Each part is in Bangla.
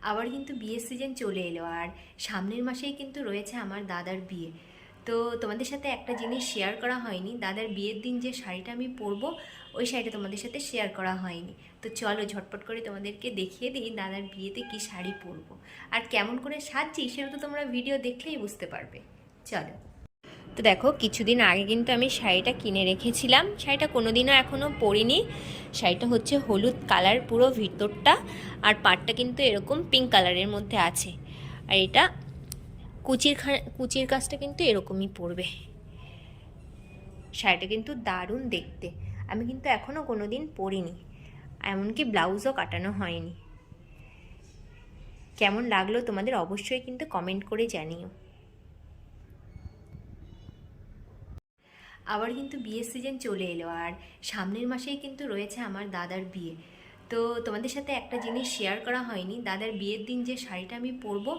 আবার কিন্তু বিয়ের সিজন চলে এলো আর সামনের মাসেই কিন্তু রয়েছে আমার দাদার বিয়ে। তো তোমাদের সাথে একটা জিনিস শেয়ার করা হয়নি, দাদার বিয়ের দিন যে শাড়িটা আমি পরবো ওই শাড়িটা তোমাদের সাথে শেয়ার করা হয়নি। তো চলো ঝটপট করে তোমাদেরকে দেখিয়ে দিই দাদার বিয়েতে কি শাড়ি পরবো আর কেমন করে সাজছি, সেটা তো তোমরা ভিডিও দেখলেই বুঝতে পারবে। চলো। তো দেখো, কিছুদিন আগে কিন্তু আমি শাড়িটা কিনে রেখেছিলাম, শাড়িটা কোনোদিনও এখনও পরিনি। শাড়িটা হচ্ছে হলুদ কালার পুরো ভিতরটা, আর পাড়টা কিন্তু এরকম পিঙ্ক কালারের মধ্যে আছে। আর এটা কুচির কাজটা কিন্তু এরকমই পড়বে। শাড়িটা কিন্তু দারুণ দেখতে, আমি কিন্তু এখনও কোনো দিন পরিনি, এমনকি ব্লাউজও কাটানো হয়নি। কেমন লাগলো তোমাদের অবশ্যই কিন্তু কমেন্ট করে জানিও। আবার কিন্তু বিয়ের সিজন চলে এলো আর সামনের মাসেই কিন্তু রয়েছে আমার দাদার বিয়ে। তো তোমাদের সাথে একটা জিনিস শেয়ার করা হয়নি, দাদার বিয়ের দিন যে শাড়িটা আমি পরবো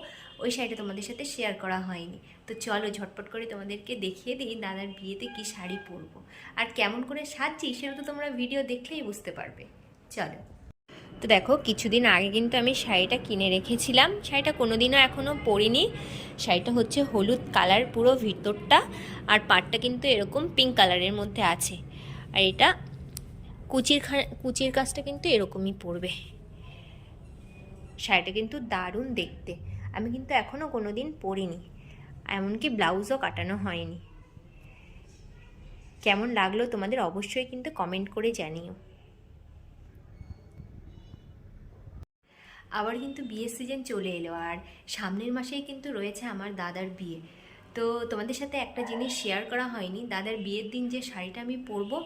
ওই শাড়িটা তোমাদের সাথে শেয়ার করা হয়নি। তো চলো ঝটপট করে তোমাদেরকে দেখিয়ে দিই দাদার বিয়েতে কি শাড়ি পরবো আর কেমন করে সাজছি, সেটা তো তোমরা ভিডিও দেখলেই বুঝতে পারবে। চলো। তো দেখো, কিছুদিন আগে কিন্তু আমি শাড়িটা কিনে রেখেছিলাম, শাড়িটা কোনোদিনও এখনও পরিনি। শাড়িটা হচ্ছে হলুদ কালার পুরো ভিতরটা, আর পাড়টা কিন্তু এরকম পিঙ্ক কালারের মধ্যে আছে। আর এটা কুচির কাজটা কিন্তু এরকমই পড়বে। শাড়িটা কিন্তু দারুণ দেখতে, আমি কিন্তু এখনও কোনো দিন পরিনি, এমনকি ব্লাউজও কাটানো হয়নি। কেমন লাগলো তোমাদের অবশ্যই কিন্তু কমেন্ট করে জানিও। আবার কিন্তু বিয়ের সিজন চলে এলো আর সামনের মাসেই কিন্তু রয়েছে আমার দাদার বিয়ে। তো তোমাদের সাথে একটা জিনিস শেয়ার করা হয়নি, দাদার বিয়ের দিন যে শাড়িটা আমি পরবো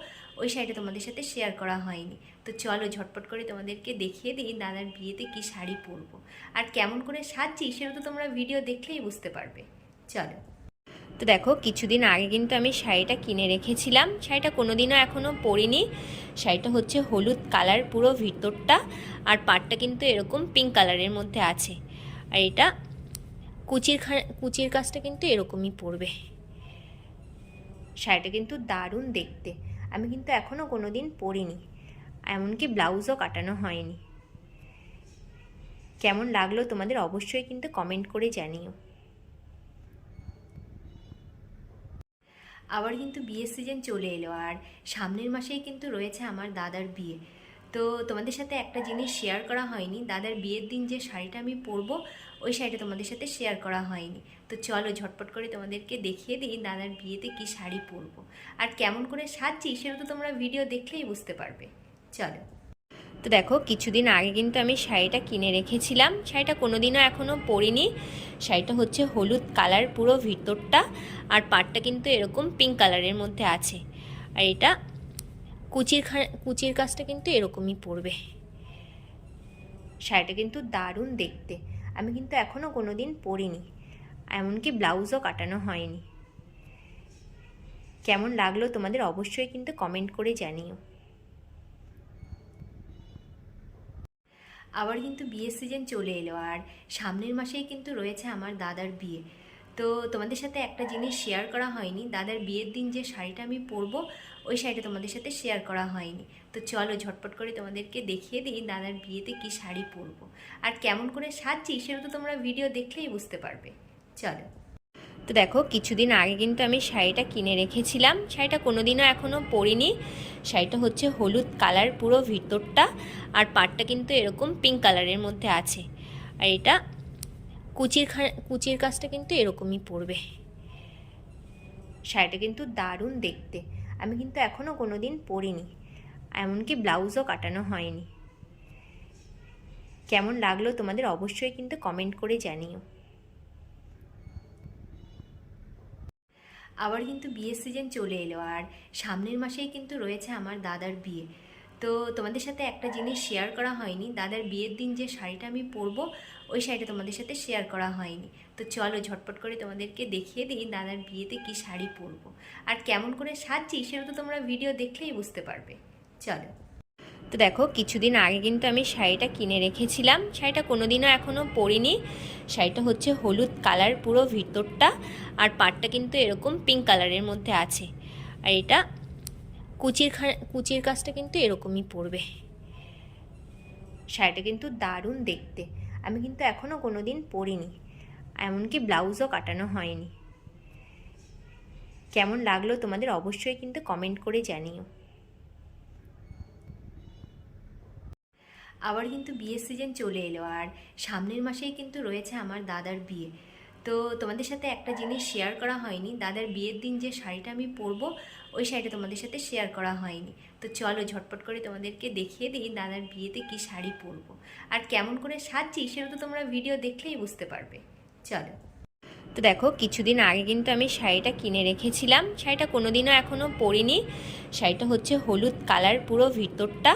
ওই শাড়িটা তোমাদের সাথে শেয়ার করা হয়নি। তো চলো ঝটপট করে তোমাদেরকে দেখিয়ে দিই দাদার বিয়েতে কি শাড়ি পরবো আর কেমন করে সাজছি, সেটা তো তোমরা ভিডিও দেখলেই বুঝতে পারবে। চলো। তো দেখো, কিছুদিন আগে কিন্তু আমি শাড়িটা কিনে রেখেছিলাম, শাড়িটা কোনোদিনও এখনও পরিনি। শাড়িটা হচ্ছে হলুদ কালার পুরো ভিতরটা, আর পাড়টা কিন্তু এরকম পিঙ্ক কালারের মধ্যে আছে। আর এটা কুচির কাজটা কিন্তু এরকমই পড়বে। শাড়িটা কিন্তু দারুণ দেখতে, আমি কিন্তু এখনও কোনো দিন পরিনি, এমনকি ব্লাউজও কাটানো হয়নি। কেমন লাগলো তোমাদের অবশ্যই কিন্তু কমেন্ট করে জানিও। আবার কিন্তু বিয়ের সিজন চলে এলো আর সামনের মাসেই কিন্তু রয়েছে আমার দাদার বিয়ে। তো তোমাদের সাথে একটা জিনিস শেয়ার করা হয়নি, দাদার বিয়ের দিন যে শাড়িটা আমি পরবো ওই শাড়িটা তোমাদের সাথে শেয়ার করা হয়নি। তো চলো ঝটপট করে তোমাদেরকে দেখিয়ে দিই দাদার বিয়েতে কি শাড়ি পরবো আর কেমন করে সাজছি, সেটা তো তোমরা ভিডিও দেখলেই বুঝতে পারবে। চলো। তো দেখো, কিছুদিন আগে কিন্তু আমি শাড়িটা কিনে রেখেছিলাম, শাড়িটা কোনোদিনও এখনও পরিনি। শাড়িটা হচ্ছে হলুদ কালার পুরো ভিতরটা, আর পাড়টা কিন্তু এরকম পিঙ্ক কালারের মধ্যে আছে। আর এটা কুচির কাজটা কিন্তু এরকমই পড়বে। শাড়িটা কিন্তু দারুণ দেখতে, আমি কিন্তু এখনও কোনো দিন পরিনি, এমনকি ব্লাউজও কাটানো হয়নি। কেমন লাগলো তোমাদের অবশ্যই কিন্তু কমেন্ট করে জানিও। আবার কিন্তু বিয়ের সিজন চলে এলো আর সামনের মাসেই কিন্তু রয়েছে আমার দাদার বিয়ে। তো তোমাদের সাথে একটা জিনিস শেয়ার করা হয়নি, দাদার বিয়ের দিন যে শাড়িটা আমি পরবো ওই শাড়িটা তোমাদের সাথে শেয়ার করা হয়নি। তো চলো ঝটপট করে তোমাদেরকে দেখিয়ে দিই দাদার বিয়েতে কি শাড়ি পরবো আর কেমন করে সাজছি, সেটা তো তোমরা ভিডিও দেখলেই বুঝতে পারবে। চলো। তো দেখো, কিছুদিন আগে কিন্তু আমি শাড়িটা কিনে রেখেছিলাম, শাড়িটা কোনোদিনও এখনও পরিনি। শাড়িটা হচ্ছে হলুদ কালার পুরো ভিতরটা, আর পাড়টা কিন্তু এরকম পিঙ্ক কালারের মধ্যে আছে। আর এটা কুচির কাজটা কিন্তু এরকমই পড়বে। শাড়িটা কিন্তু দারুণ দেখতে, আমি কিন্তু এখনও কোনো দিন পরিনি, এমনকি ব্লাউজও কাটানো হয়নি। কেমন লাগলো তোমাদের অবশ্যই কিন্তু কমেন্ট করে জানিও। আবার কিন্তু বিয়ের সিজন চলে এলো আর সামনের মাসেই কিন্তু রয়েছে আমার দাদার বিয়ে। তো তোমাদের সাথে একটা জিনিস শেয়ার করা হয়নি, দাদার বিয়ের দিন যে শাড়িটা আমি পরবো ওই শাড়িটা তোমাদের সাথে শেয়ার করা হয়নি। তো চলো ঝটপট করে তোমাদেরকে দেখিয়ে দিই দাদার বিয়েতে কি শাড়ি পরবো আর কেমন করে সাজছি, সেটা তো তোমরা ভিডিও দেখলেই বুঝতে পারবে। চলো। তো দেখো, কিছুদিন আগে কিন্তু আমি শাড়িটা কিনে রেখেছিলাম, শাড়িটা কোনোদিনও এখনও পরিনি। শাড়িটা হচ্ছে হলুদ কালার পুরো ভিতরটা, আর পাড়টা কিন্তু এরকম পিঙ্ক কালারের মধ্যে আছে। আর এটা কুচির কাজটা কিন্তু এরকমই পড়বে। শাড়িটা কিন্তু দারুণ দেখতে, আমি কিন্তু এখনও কোনো দিন পরিনি, এমনকি ব্লাউজও কাটানো হয়নি। কেমন লাগলো তোমাদের অবশ্যই কিন্তু কমেন্ট করে জানিও। আবার কিন্তু বিয়ের সিজন চলে এলো, আর সামনের মাসেই কিন্তু রয়েছে আমার দাদার বিয়ে। তো তোমাদের সাথে একটা জিনিস শেয়ার করা হয়নি, দাদার বিয়ের দিন যে শাড়িটা আমি পরবো ওই শাড়িটা তোমাদের সাথে শেয়ার করা হয়নি। তো চলো ঝটপট করে তোমাদেরকে দেখিয়ে দিই দাদার বিয়েতে কি শাড়ি পরবো আর কেমন করে সাজছি, সেটা তো তোমরা ভিডিও দেখলেই বুঝতে পারবে। চলো। তো দেখো, কিছুদিন আগে কিন্তু আমি শাড়িটা কিনে রেখেছিলাম, শাড়িটা কোনোদিনও এখনও পরিনি। শাড়িটা হচ্ছে হলুদ কালার পুরো ভিতরটা,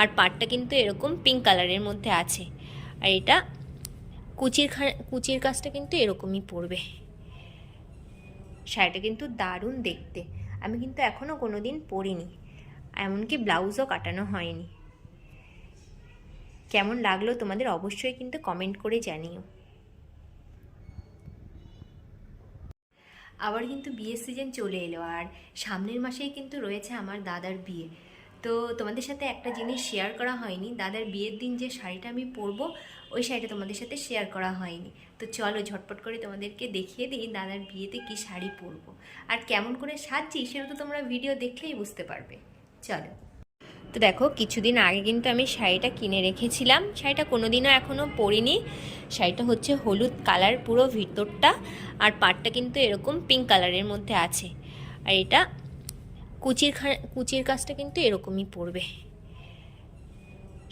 আর পাড়টা কিন্তু এরকম পিঙ্ক কালারের মধ্যে আছে। আর এটা কুচির কাজটা কিন্তু এরকমই পড়বে। শাড়িটা কিন্তু দারুণ দেখতে, আমি কিন্তু এখনও কোনো দিন পরিনি, এমনকি ব্লাউজও কাটানো হয়নি। কেমন লাগলো তোমাদের অবশ্যই কিন্তু কমেন্ট করে জানিও। আবার কিন্তু বিয়ের সিজন চলে এলো, আর সামনের মাসেই কিন্তু রয়েছে আমার দাদার বিয়ে। তো তোমাদের সাথে একটা জিনিস শেয়ার করা হয়নি, দাদার বিয়ের দিন যে শাড়িটা আমি পরবো ওই শাড়িটা তোমাদের সাথে শেয়ার করা হয়নি। তো চলো ঝটপট করে তোমাদেরকে দেখিয়ে দিই দাদার বিয়েতে কি শাড়ি পরবো আর কেমন করে সাজছি, সেটা তো তোমরা ভিডিও দেখলেই বুঝতে পারবে। চলো। তো দেখো, কিছুদিন আগে কিন্তু আমি শাড়িটা কিনে রেখেছিলাম, শাড়িটা কোনোদিনও এখনও পরিনি। শাড়িটা হচ্ছে হলুদ কালার পুরো ভিতরটা, আর পাড়টা কিন্তু এরকম পিঙ্ক কালারের মধ্যে আছে। আর এটা কুচির কাজটা কিন্তু এরকমই পড়বে।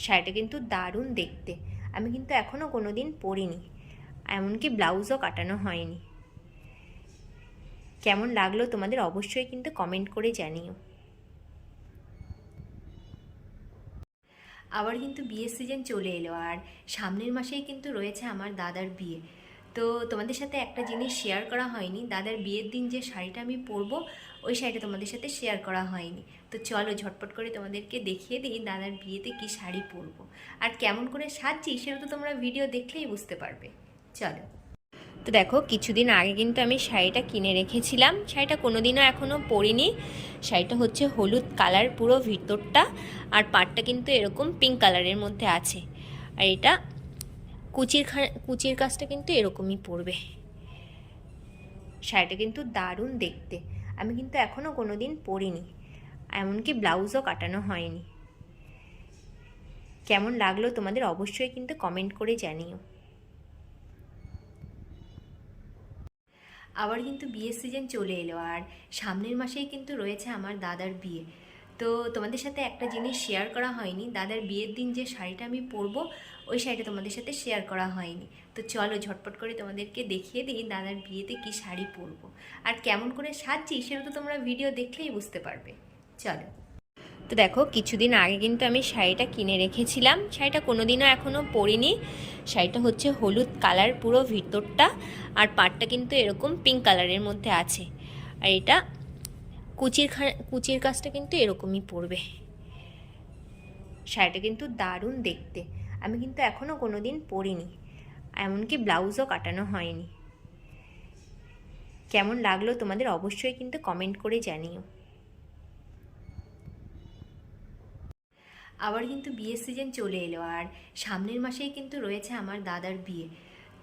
শাড়িটা কিন্তু দারুণ দেখতে, আমি কিন্তু এখনও কোনো দিন পরিনি, এমনকি ব্লাউজও কাটানো হয়নি। কেমন লাগলো তোমাদের অবশ্যই কিন্তু কমেন্ট করে জানিও। আবার কিন্তু বিয়ের সিজন চলে এলো, আর সামনের মাসেই কিন্তু রয়েছে আমার দাদার বিয়ে। তো তোমাদের সাথে একটা জিনিস শেয়ার করা হয়নি, দাদার বিয়ের দিন যে শাড়িটা আমি পরবো ওই শাড়িটা তোমাদের সাথে শেয়ার করা হয়নি। তো চলো ঝটপট করে তোমাদেরকে দেখিয়ে দিই দাদার বিয়েতে কি শাড়ি পরবো আর কেমন করে সাজছি, সেটা তো তোমরা ভিডিও দেখলেই বুঝতে পারবে। চলো। তো দেখো, কিছুদিন আগে কিন্তু আমি শাড়িটা কিনে রেখেছিলাম, শাড়িটা কোনোদিনও এখনও পরিনি। শাড়িটা হচ্ছে হলুদ কালার পুরো ভিতরটা, আর পাড়টা কিন্তু এরকম পিঙ্ক কালারের মধ্যে আছে। আর এটা কুচির কাজটা কিন্তু এরকমই পড়বে। শাড়িটা কিন্তু দারুণ দেখতে, আমি কিন্তু এখনও কোনো দিন পরিনি, এমনকি ব্লাউজও কাটানো হয়নি। কেমন লাগলো তোমাদের অবশ্যই কিন্তু কমেন্ট করে জানিও। আবার কিন্তু বিয়ের সিজন চলে এলো, আর সামনের মাসেই কিন্তু রয়েছে আমার দাদার বিয়ে। তো তোমাদের সাথে একটা জিনিস শেয়ার করা হয়নি, দাদার বিয়ের দিন যে শাড়িটা আমি পরবো ওই শাড়িটা তোমাদের সাথে শেয়ার করা হয়নি। তো চলো ঝটপট করে তোমাদেরকে দেখিয়ে দিই দাদার বিয়েতে কি শাড়ি পরবো আর কেমন করে সাজছি, সেটা তো তোমরা ভিডিও দেখলেই বুঝতে পারবে। চলো। তো দেখো, কিছুদিন আগে কিন্তু আমি শাড়িটা কিনে রেখেছিলাম, শাড়িটা কোনোদিনও এখনও পরিনি। শাড়িটা হচ্ছে হলুদ কালার পুরো ভিতরটা, আর পাড়টা কিন্তু এরকম পিঙ্ক কালারের মধ্যে আছে। আর এটা কুচির কাজটা কিন্তু এরকমই পড়বে। শাড়িটা কিন্তু দারুণ দেখতে, আমি কিন্তু এখনও কোনো দিন পরিনি, এমনকি ব্লাউজও কাটানো হয়নি। কেমন লাগলো তোমাদের অবশ্যই কিন্তু কমেন্ট করে জানিও। আবার কিন্তু বিয়ের সিজন চলে এলো, আর সামনের মাসেই কিন্তু রয়েছে আমার দাদার বিয়ে।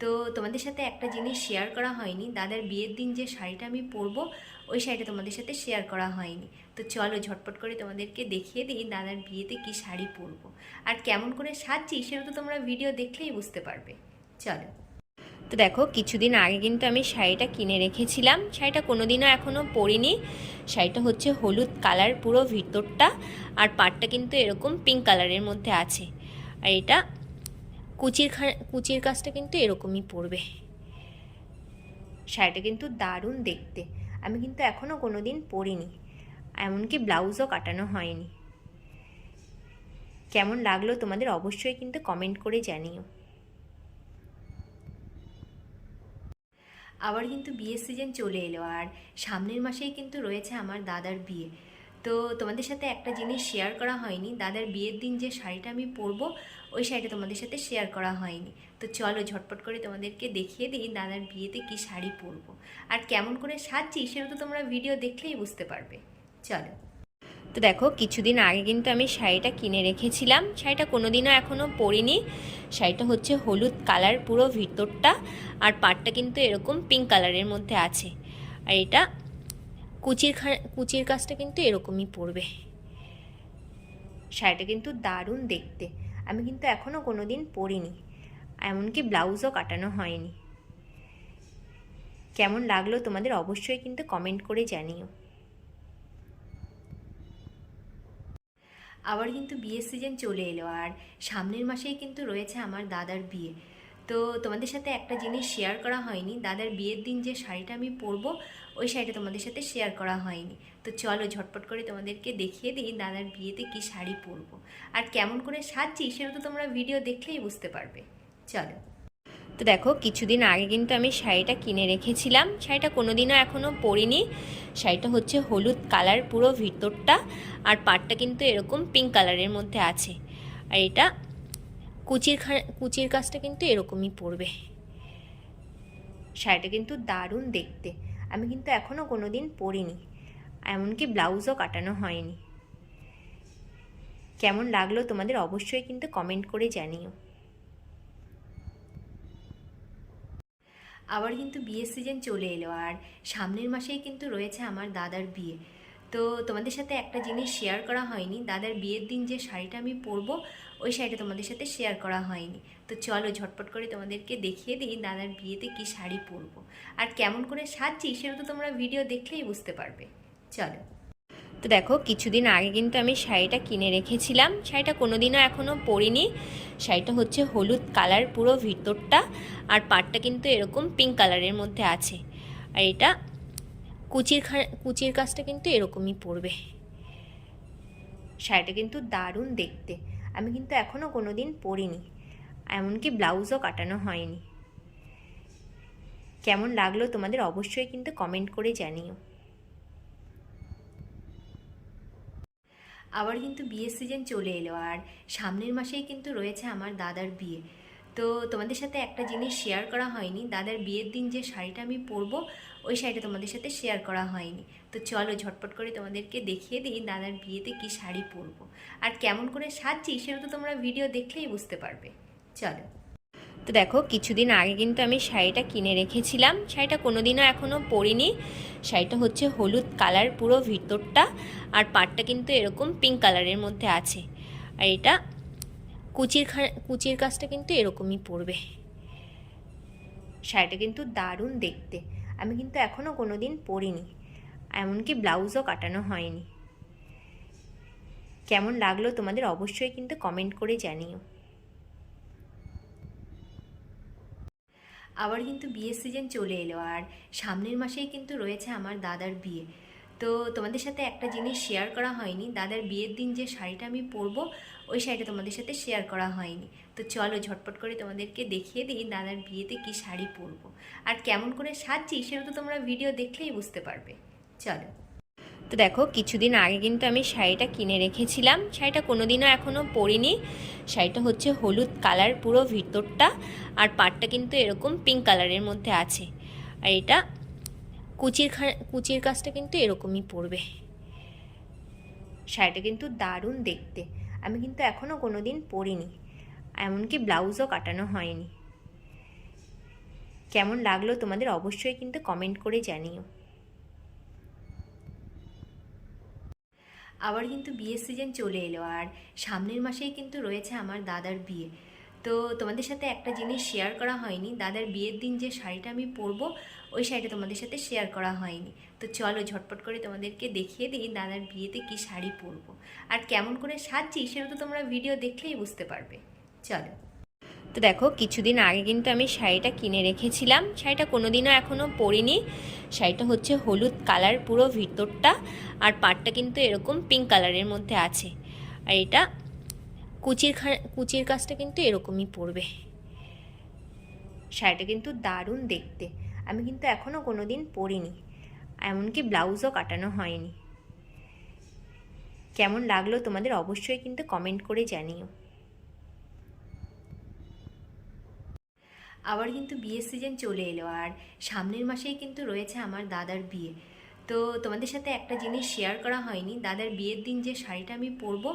তো তোমাদের সাথে একটা জিনিস শেয়ার করা হয়নি, দাদার বিয়ের দিন যে শাড়িটা আমি পরবো ওই শাড়িটা তোমাদের সাথে শেয়ার করা হয়নি। তো চলো ঝটপট করে তোমাদেরকে দেখিয়ে দিই দাদার বিয়েতে কি শাড়ি পরবো আর কেমন করে সাজছি, সেটা তো তোমরা ভিডিও দেখলেই বুঝতে পারবে। চলো। তো দেখো, কিছুদিন আগে কিন্তু আমি শাড়িটা কিনে রেখেছিলাম, শাড়িটা কোনোদিনও এখনও পরিনি। শাড়িটা হচ্ছে হলুদ কালার পুরো ভিতরটা, আর পাড়টা কিন্তু এরকম পিঙ্ক কালারের মধ্যে আছে। আর এটা কুচির কাজটা কিন্তু এরকমই পড়বে। শাড়িটা কিন্তু দারুণ দেখতে, আমি কিন্তু এখনও কোনো দিন পরিনি, এমনকি ব্লাউজও কাটানো হয়নি। কেমন লাগলো তোমাদের অবশ্যই কিন্তু কমেন্ট করে জানিও। আবার কিন্তু বিয়ের সিজন চলে এলো, আর সামনের মাসেই কিন্তু রয়েছে আমার দাদার বিয়ে। তো তোমাদের সাথে একটা জিনিস শেয়ার করা হয়নি, দাদার বিয়ের দিন যে শাড়িটা আমি পরবো ওই শাড়িটা তোমাদের সাথে শেয়ার করা হয়নি। তো চলো ঝটপট করে তোমাদেরকে দেখিয়ে দিই দাদার বিয়েতে কি শাড়ি পরবো আর কেমন করে সাজছি, সেটা তো তোমরা ভিডিও দেখলেই বুঝতে পারবে। চলো। তো তো দেখো কিছুদিন আগে কিন্তু আমি শাড়িটা কিনে রেখেছিলাম, শাড়িটা কোনোদিনও এখনও পরিনি। শাড়িটা হচ্ছে হলুদ কালার পুরো ভিতরটা, আর পাড়টা কিন্তু এরকম পিঙ্ক কালারের মধ্যে আছে। আর এটা কুচির কাজটা কিন্তু এরকমই পড়বে। শাড়িটা কিন্তু দারুণ দেখতে, আমি কিন্তু এখনও কোনো দিন পরিনি, এমনকি ব্লাউজও কাটানো হয়নি। কেমন লাগলো তোমাদের অবশ্যই কিন্তু কমেন্ট করে জানিও। আবার কিন্তু বিয়ের সিজন চলে এলো, আর সামনের মাসেই কিন্তু রয়েছে আমার দাদার বিয়ে। তো তোমাদের সাথে একটা জিনিস শেয়ার করা হয়নি, দাদার বিয়ের দিন যে শাড়িটা আমি পরবো ওই শাড়িটা তোমাদের সাথে শেয়ার করা হয়নি। তো চলো ঝটপট করে তোমাদেরকে দেখিয়ে দিই দাদার বিয়েতে কি শাড়ি পরবো আর কেমন করে সাজছি, সেটা তো তোমরা ভিডিও দেখলেই বুঝতে পারবে। চলো। তো দেখো কিছুদিন আগে কিন্তু আমি শাড়িটা কিনে রেখেছিলাম, শাড়িটা কোনোদিনও এখনও পরিনি। শাড়িটা হচ্ছে হলুদ কালার পুরো ভিতরটা, আর পাড়টা কিন্তু এরকম পিঙ্ক কালারের মধ্যে আছে। আর এটা কুচির কাজটা কিন্তু এরকমই পড়বে। শাড়িটা কিন্তু দারুণ দেখতে, আমি কিন্তু এখনও কোনো দিন পরিনি, এমনকি ব্লাউজও কাটানো হয়নি। কেমন লাগলো তোমাদের অবশ্যই কিন্তু কমেন্ট করে জানিও। আবার কিন্তু বিয়ের সিজন চলে এলো, আর সামনের মাসেই কিন্তু রয়েছে আমার দাদার বিয়ে। তো তোমাদের সাথে একটা জিনিস শেয়ার করা হয়নি, দাদার বিয়ের দিন যে শাড়িটা আমি পরবো ওই শাড়িটা তোমাদের সাথে শেয়ার করা হয়নি। তো চলো ঝটপট করে তোমাদেরকে দেখিয়ে দিই দাদার বিয়েতে কি শাড়ি পরবো আর কেমন করে সাজছি, সেটা তো তোমরা ভিডিও দেখলেই বুঝতে পারবে। চলো। তো দেখো কিছুদিন আগে কিন্তু আমি শাড়িটা কিনে রেখেছিলাম, শাড়িটা কোনোদিনও এখনও পরিনি। শাড়িটা হচ্ছে হলুদ কালার পুরো ভিতরটা, আর পাড়টা কিন্তু এরকম পিঙ্ক কালারের মধ্যে আছে। আর এটা কুচির কাজটা কিন্তু এরকমই পড়বে। শাড়িটা কিন্তু দারুণ দেখতে, আমি কিন্তু এখনও কোনো দিন পরিনি, এমনকি ব্লাউজও কাটানো হয়নি। কেমন লাগলো তোমাদের অবশ্যই কিন্তু কমেন্ট করে জানিও। আবার কিন্তু বিয়ের সিজন চলে এলো, আর সামনের মাসেই কিন্তু রয়েছে আমার দাদার বিয়ে। তো তোমাদের সাথে একটা জিনিস শেয়ার করা হয়নি, দাদার বিয়ের দিন যে শাড়িটা আমি পরবো ওই শাড়িটা তোমাদের সাথে শেয়ার করা হয়নি। তো চলো ঝটপট করে তোমাদেরকে দেখিয়ে দিই দাদার বিয়েতে কি শাড়ি পরবো আর কেমন করে সাজছি, সেটা তো তোমরা ভিডিও দেখলেই বুঝতে পারবে। চলো। তো দেখো কিছুদিন আগে কিন্তু আমি শাড়িটা কিনে রেখেছিলাম, শাড়িটা কোনোদিনও এখনও পরিনি। শাড়িটা হচ্ছে হলুদ কালার পুরো ভিতরটা, আর পাড়টা কিন্তু এরকম পিঙ্ক কালারের মধ্যে আছে। আর এটা কুচির কাজটা কিন্তু এরকমই পড়বে। শাড়িটা কিন্তু দারুণ দেখতে, আমি কিন্তু এখনও কোনো দিন পরিনি, এমনকি ব্লাউজও কাটানো হয়নি। কেমন লাগলো তোমাদের অবশ্যই কিন্তু কমেন্ট করে জানিও। আবার কিন্তু বিয়ের সিজন চলে এলো, আর সামনের মাসেই কিন্তু রয়েছে আমার দাদার বিয়ে। তো তোমাদের সাথে একটা জিনিস শেয়ার করা হয়নি, দাদার বিয়ের দিন যে শাড়িটা আমি পরবো ওই শাড়িটা তোমাদের সাথে শেয়ার করা হয়নি। তো চলো ঝটপট করে তোমাদেরকে দেখিয়ে দিই দাদার বিয়েতে কি শাড়ি পরবো আর কেমন করে সাজছি, সেটা তো তোমরা ভিডিও দেখলেই বুঝতে পারবে। চলো। তো দেখো কিছুদিন আগে কিন্তু আমি শাড়িটা কিনে রেখেছিলাম, শাড়িটা কোনোদিনও এখনও পরিনি। শাড়িটা হচ্ছে হলুদ কালার পুরো ভিতরটা, আর পাড়টা কিন্তু এরকম পিঙ্ক কালারের মধ্যে আছে। আর এটা কুচির কাজটা কিন্তু এরকমই পড়বে। শাড়িটা কিন্তু দারুণ দেখতে, আমি কিন্তু এখনও কোনো দিন পরিনি, এমনকি ব্লাউজও কাটানো হয়নি। কেমন লাগলো তোমাদের অবশ্যই কিন্তু কমেন্ট করে জানিও। আবার কিন্তু বিয়ের সিজন চলে এলো, আর সামনের মাসেই কিন্তু রয়েছে আমার দাদার বিয়ে। তো তোমাদের সাথে একটা জিনিস শেয়ার করা হয়নি, দাদার বিয়ের দিন যে শাড়িটা আমি পরবো ওই শাড়িটা তোমাদের সাথে শেয়ার করা হয়নি। তো চলো ঝটপট করে তোমাদেরকে দেখিয়ে দিই দাদার বিয়েতে কি শাড়ি পরবো আর কেমন করে সাজছি, সেটা তো তোমরা ভিডিও দেখলেই বুঝতে পারবে। চলো। তো দেখো কিছুদিন আগে কিন্তু আমি শাড়িটা কিনে রেখেছিলাম, শাড়িটা কোনোদিনও এখনও পরিনি। শাড়িটা হচ্ছে হলুদ কালার পুরো ভিতরটা, আর পাড়টা কিন্তু এরকম পিঙ্ক কালারের মধ্যে আছে। আর এটা কুচির কাজটা কিন্তু এরকমই পড়বে। শাড়িটা কিন্তু দারুণ দেখতে, আমি কিন্তু এখনও কোনো দিন পরিনি, এমনকি ব্লাউজও কাটানো হয়নি। কেমন লাগলো তোমাদের অবশ্যই কিন্তু কমেন্ট করে জানিও। আবার কিন্তু বিয়ের সিজন চলে এলো, আর সামনের মাসেই কিন্তু রয়েছে আমার দাদার বিয়ে। তো তোমাদের সাথে একটা জিনিস শেয়ার করা হয়নি, দাদার বিয়ের দিন যে শাড়িটা আমি পরবো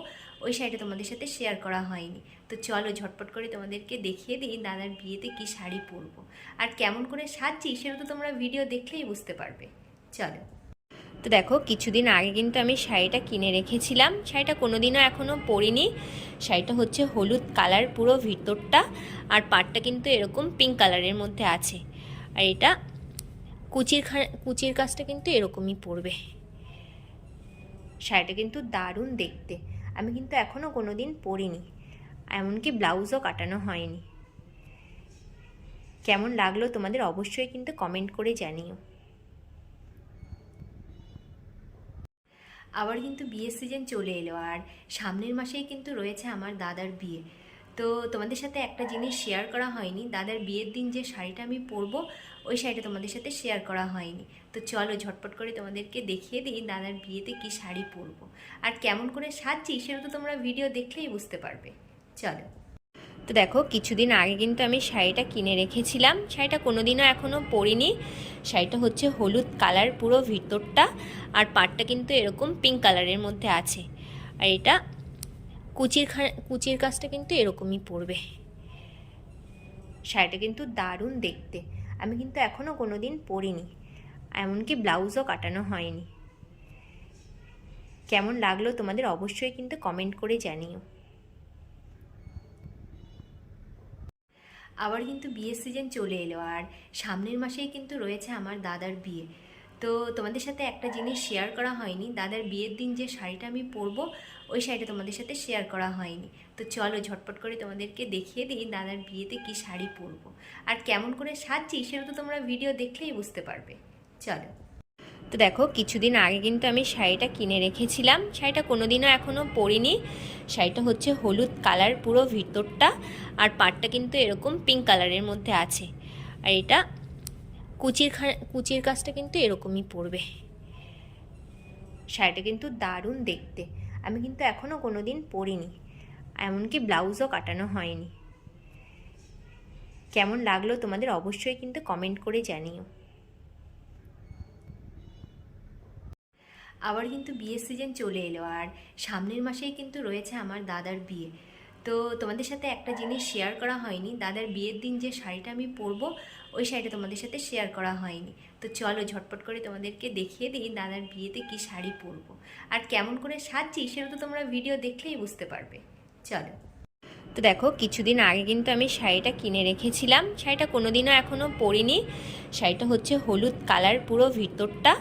ওই শাড়িটা তোমাদের সাথে শেয়ার করা হয়নি। তো চলো ঝটপট করে তোমাদেরকে দেখিয়ে দিই দাদার বিয়েতে কি শাড়ি পরবো আর কেমন করে সাজছি, সেটা তো তোমরা ভিডিও দেখলেই বুঝতে পারবে। চলো। তো দেখো, কিছুদিন আগে কিন্তু আমি শাড়িটা কিনে রেখেছিলাম, শাড়িটা কোনোদিনও এখনও পরিনি। শাড়িটা হচ্ছে হলুদ কালার পুরো ভিতরটা, আর পাড়টা কিন্তু এরকম পিঙ্ক কালারের মধ্যে আছে। আর এটা কুচির কাজটা কিন্তু এরকমই পড়বে। শাড়িটা কিন্তু দারুণ দেখতে, আমি কিন্তু এখনও কোনো দিন পরিনি, এমনকি ব্লাউজও কাটানো হয়নি। কেমন লাগলো তোমাদের অবশ্যই কিন্তু কমেন্ট করে জানিও। আবার কিন্তু বিয়ের সিজন চলে এলো, আর সামনের মাসেই কিন্তু রয়েছে আমার দাদার বিয়ে। তো তোমাদের সাথে একটা জিনিস শেয়ার করা হয়নি, দাদার বিয়ের দিন যে শাড়িটা আমি পরবো ওই শাড়িটা তোমাদের সাথে শেয়ার করা হয়নি। তো চলো ঝটপট করে তোমাদেরকে দেখিয়ে দিই দাদার বিয়েতে কি শাড়ি পরবো আর কেমন করে সাজছি, সেটা তো তোমরা ভিডিও দেখলেই বুঝতে পারবে। চলো। তো দেখো, কিছুদিন আগে কিন্তু আমি শাড়িটা কিনে রেখেছিলাম, শাড়িটা কোনোদিনও এখনও পরিনি। শাড়িটা হচ্ছে হলুদ কালার পুরো ভিতরটা, আর পাড়টা কিন্তু এরকম পিঙ্ক কালারের মধ্যে আছে। আর এটা কুচির কাজটা কিন্তু এরকমই পড়বে। শাড়িটা কিন্তু দারুণ দেখতে, আমি কিন্তু এখনও কোনো দিন পরিনি, এমনকি ব্লাউজও কাটানো হয়নি। কেমন লাগলো তোমাদের অবশ্যই কিন্তু কমেন্ট করে জানিও। আবার কিন্তু বিয়ের সিজন চলে এলো, আর সামনের মাসেই কিন্তু রয়েছে আমার দাদার বিয়ে। তো তোমাদের সাথে একটা জিনিস শেয়ার করা হয়নি, দাদার বিয়ের দিন যে শাড়িটা আমি পরবো ওই শাড়িটা তোমাদের সাথে শেয়ার করা হয়নি। তো চলো ঝটপট করে তোমাদেরকে দেখিয়ে দিই দাদার বিয়েতে কি শাড়ি পরবো আর কেমন করে সাজছি, সেটা তো তোমরা ভিডিও দেখলেই বুঝতে পারবে। চলো। তো দেখো, কিছুদিন আগে কিন্তু আমি শাড়িটা কিনে রেখেছিলাম, শাড়িটা কোনোদিনও এখনও পরিনি। শাড়িটা হচ্ছে হলুদ কালার পুরো ভিতরটা, আর পাড়টা কিন্তু এরকম পিঙ্ক কালারের মধ্যে আছে। আর এটা কুচির কাজটা কিন্তু এরকমই পড়বে। শাড়িটা কিন্তু দারুণ দেখতে, আমি কিন্তু এখনও কোনো দিন পরিনি, এমনকি ব্লাউজও কাটানো হয়নি। কেমন লাগলো তোমাদের অবশ্যই কিন্তু কমেন্ট করে জানিও। আবার কিন্তু বিয়ের সিজন চলে এলো, আর সামনের মাসেই কিন্তু রয়েছে আমার দাদার বিয়ে। তো তোমাদের সাথে একটা জিনিস শেয়ার করা হয়নি, দাদার বিয়ের দিন যে শাড়িটা আমি পরবো ওই শাড়িটা তোমাদের সাথে শেয়ার করা হয়নি। তো চলো ঝটপট করে তোমাদেরকে দেখিয়ে দিই দাদার বিয়েতে কি শাড়ি পরবো আর কেমন করে সাজছি, সেটা তো তোমরা ভিডিও দেখলেই বুঝতে পারবে। চলো। তো দেখো, কিছুদিন আগে কিন্তু আমি শাড়িটা কিনে রেখেছিলাম, শাড়িটা কোনোদিনও এখনও পরিনি। শাড়িটা হচ্ছে হলুদ কালার পুরো ভিতরটা,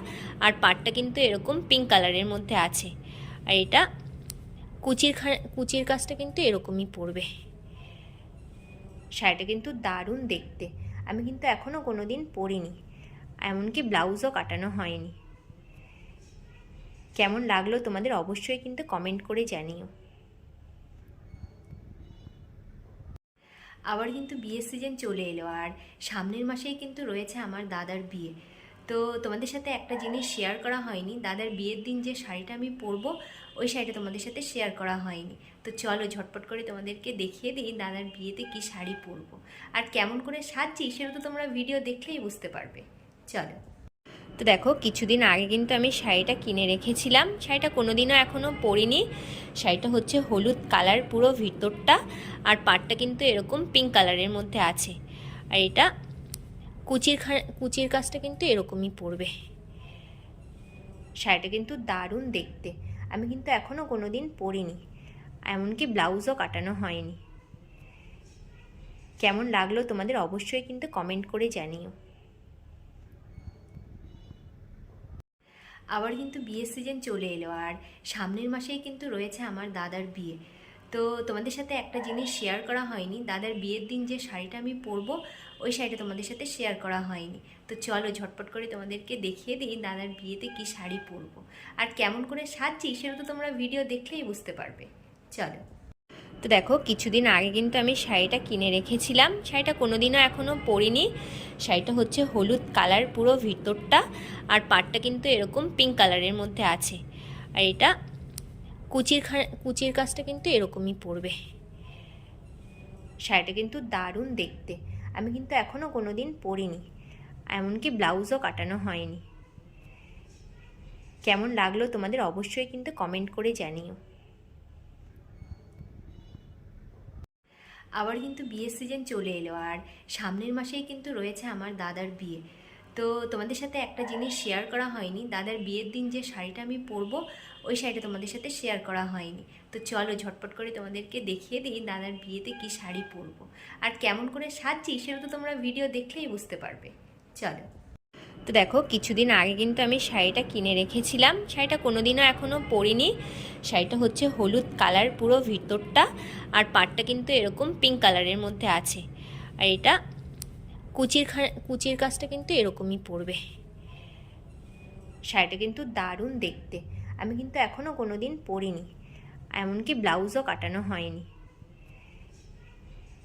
আর পাড়টা কিন্তু এরকম পিঙ্ক কালারের মধ্যে আছে। আর এটা কুচির কাজটা কিন্তু এরকমই পড়বে। শাড়িটা কিন্তু দারুণ দেখতে, আমি কিন্তু এখনও কোনো দিন পরিনি, এমনকি ব্লাউজও কাটানো হয়নি। কেমন লাগলো তোমাদের অবশ্যই কিন্তু কমেন্ট করে জানিও। আবার কিন্তু বিয়ের সিজন চলে এলো, আর সামনের মাসেই কিন্তু রয়েছে আমার দাদার বিয়ে। তো তোমাদের সাথে একটা জিনিস শেয়ার করা হয়নি, দাদার বিয়ের দিন যে শাড়িটা আমি পরবো ওই শাড়িটা তোমাদের সাথে শেয়ার করা হয়নি। তো চলো ঝটপট করে তোমাদেরকে দেখিয়ে দিই দাদার বিয়েতে কি শাড়ি পরবো আর কেমন করে সাজছি, সেটা তো তোমরা ভিডিও দেখলেই বুঝতে পারবে। চলো। তো দেখো, কিছুদিন আগে কিন্তু আমি শাড়িটা কিনে রেখেছিলাম, শাড়িটা কোনোদিনও এখনও পরিনি। শাড়িটা হচ্ছে হলুদ কালার পুরো ভিতরটা, আর পাড়টা কিন্তু এরকম পিঙ্ক কালারের মধ্যে আছে। আর এটা কুচির কাজটা কিন্তু এরকমই পড়বে। শাড়িটা কিন্তু দারুণ দেখতে, আমি কিন্তু এখনও কোনো দিন পরিনি, এমনকি ব্লাউজও কাটানো হয়নি। কেমন লাগলো তোমাদের অবশ্যই কিন্তু কমেন্ট করে জানিও। আবার কিন্তু বিয়ের সিজন চলে এলো, আর সামনের মাসেই কিন্তু রয়েছে আমার দাদার বিয়ে। তো তোমাদের সাথে একটা জিনিস শেয়ার করা হয়নি, দাদার বিয়ের দিন যে শাড়িটা আমি পরবো ওই শাড়িটা তোমাদের সাথে শেয়ার করা হয়নি। তো চলো ঝটপট করে তোমাদেরকে দেখিয়ে দিই দাদার বিয়েতে কি শাড়ি পরবো আর কেমন করে সাজছি, সেটা তো তোমরা ভিডিও দেখলেই বুঝতে পারবে। চলো। তো দেখো, কিছুদিন আগে কিন্তু আমি শাড়িটা কিনে রেখেছিলাম, শাড়িটা কোনোদিনও এখনও পরিনি। শাড়িটা হচ্ছে হলুদ কালার পুরো ভিতরটা, আর পাড়টা কিন্তু এরকম পিঙ্ক কালারের মধ্যে আছে। আর এটা কুচির কাজটা কিন্তু এরকমই পড়বে। শাড়িটা কিন্তু দারুণ দেখতে, আমি কিন্তু এখনও কোনো দিন পরিনি, এমনকি ব্লাউজও কাটানো হয়নি। কেমন লাগলো তোমাদের অবশ্যই কিন্তু কমেন্ট করে জানিও। আবার কিন্তু বিয়ের সিজন চলে এলো, আর সামনের মাসেই কিন্তু রয়েছে আমার দাদার বিয়ে। তো তোমাদের সাথে একটা জিনিস শেয়ার করা হয়নি, দাদার বিয়ের দিন যে শাড়িটা আমি পরবো ওই শাড়িটা তোমাদের সাথে শেয়ার করা হয়নি। তো চলো ঝটপট করে তোমাদেরকে দেখিয়ে দিই দাদার বিয়েতে কি শাড়ি পরবো আর কেমন করে সাজছি, সেটা তো তোমরা ভিডিও দেখলেই বুঝতে পারবে। চলো। তো দেখো, কিছুদিন আগে কিন্তু আমি শাড়িটা কিনে রেখেছিলাম, শাড়িটা কোনোদিনও এখনও পরিনি। শাড়িটা হচ্ছে হলুদ কালার পুরো ভিতরটা, আর পাড়টা কিন্তু এরকম পিঙ্ক কালারের মধ্যে আছে। আর এটা কুচির কাজটা কিন্তু এরকমই পড়বে। শাড়িটা কিন্তু দারুণ দেখতে, আমি কিন্তু এখনও কোনো দিন পরিনি, এমনকি ব্লাউজও কাটানো হয়নি। কেমন লাগলো তোমাদের অবশ্যই কিন্তু কমেন্ট করে জানিও। আবার কিন্তু বিয়ের সিজন চলে এলো, আর সামনের মাসেই কিন্তু রয়েছে আমার দাদার বিয়ে। তো তোমাদের সাথে একটা জিনিস শেয়ার করা হয়নি, দাদার বিয়ের দিন যে শাড়িটা আমি পরবো ওই শাড়িটা তোমাদের সাথে শেয়ার করা হয়নি। তো চলো ঝটপট করে তোমাদেরকে দেখিয়ে দিই দাদার বিয়েতে কি শাড়ি পরবো আর কেমন করে সাজছি, সেটা তো তোমরা ভিডিও দেখলেই বুঝতে পারবে। চলো। তো দেখো, কিছুদিন আগে কিন্তু আমি শাড়িটা কিনে রেখেছিলাম, শাড়িটা কোনোদিনও এখনও পরিনি। শাড়িটা হচ্ছে হলুদ কালার পুরো ভিতরটা, আর পাড়টা কিন্তু এরকম পিঙ্ক কালারের মধ্যে আছে। আর এটা কুচির কাজটা কিন্তু এরকমই পড়বে। শাড়িটা কিন্তু দারুণ দেখতে, আমি কিন্তু এখনও কোনো দিন পরিনি, এমনকি ব্লাউজও কাটানো হয়নি।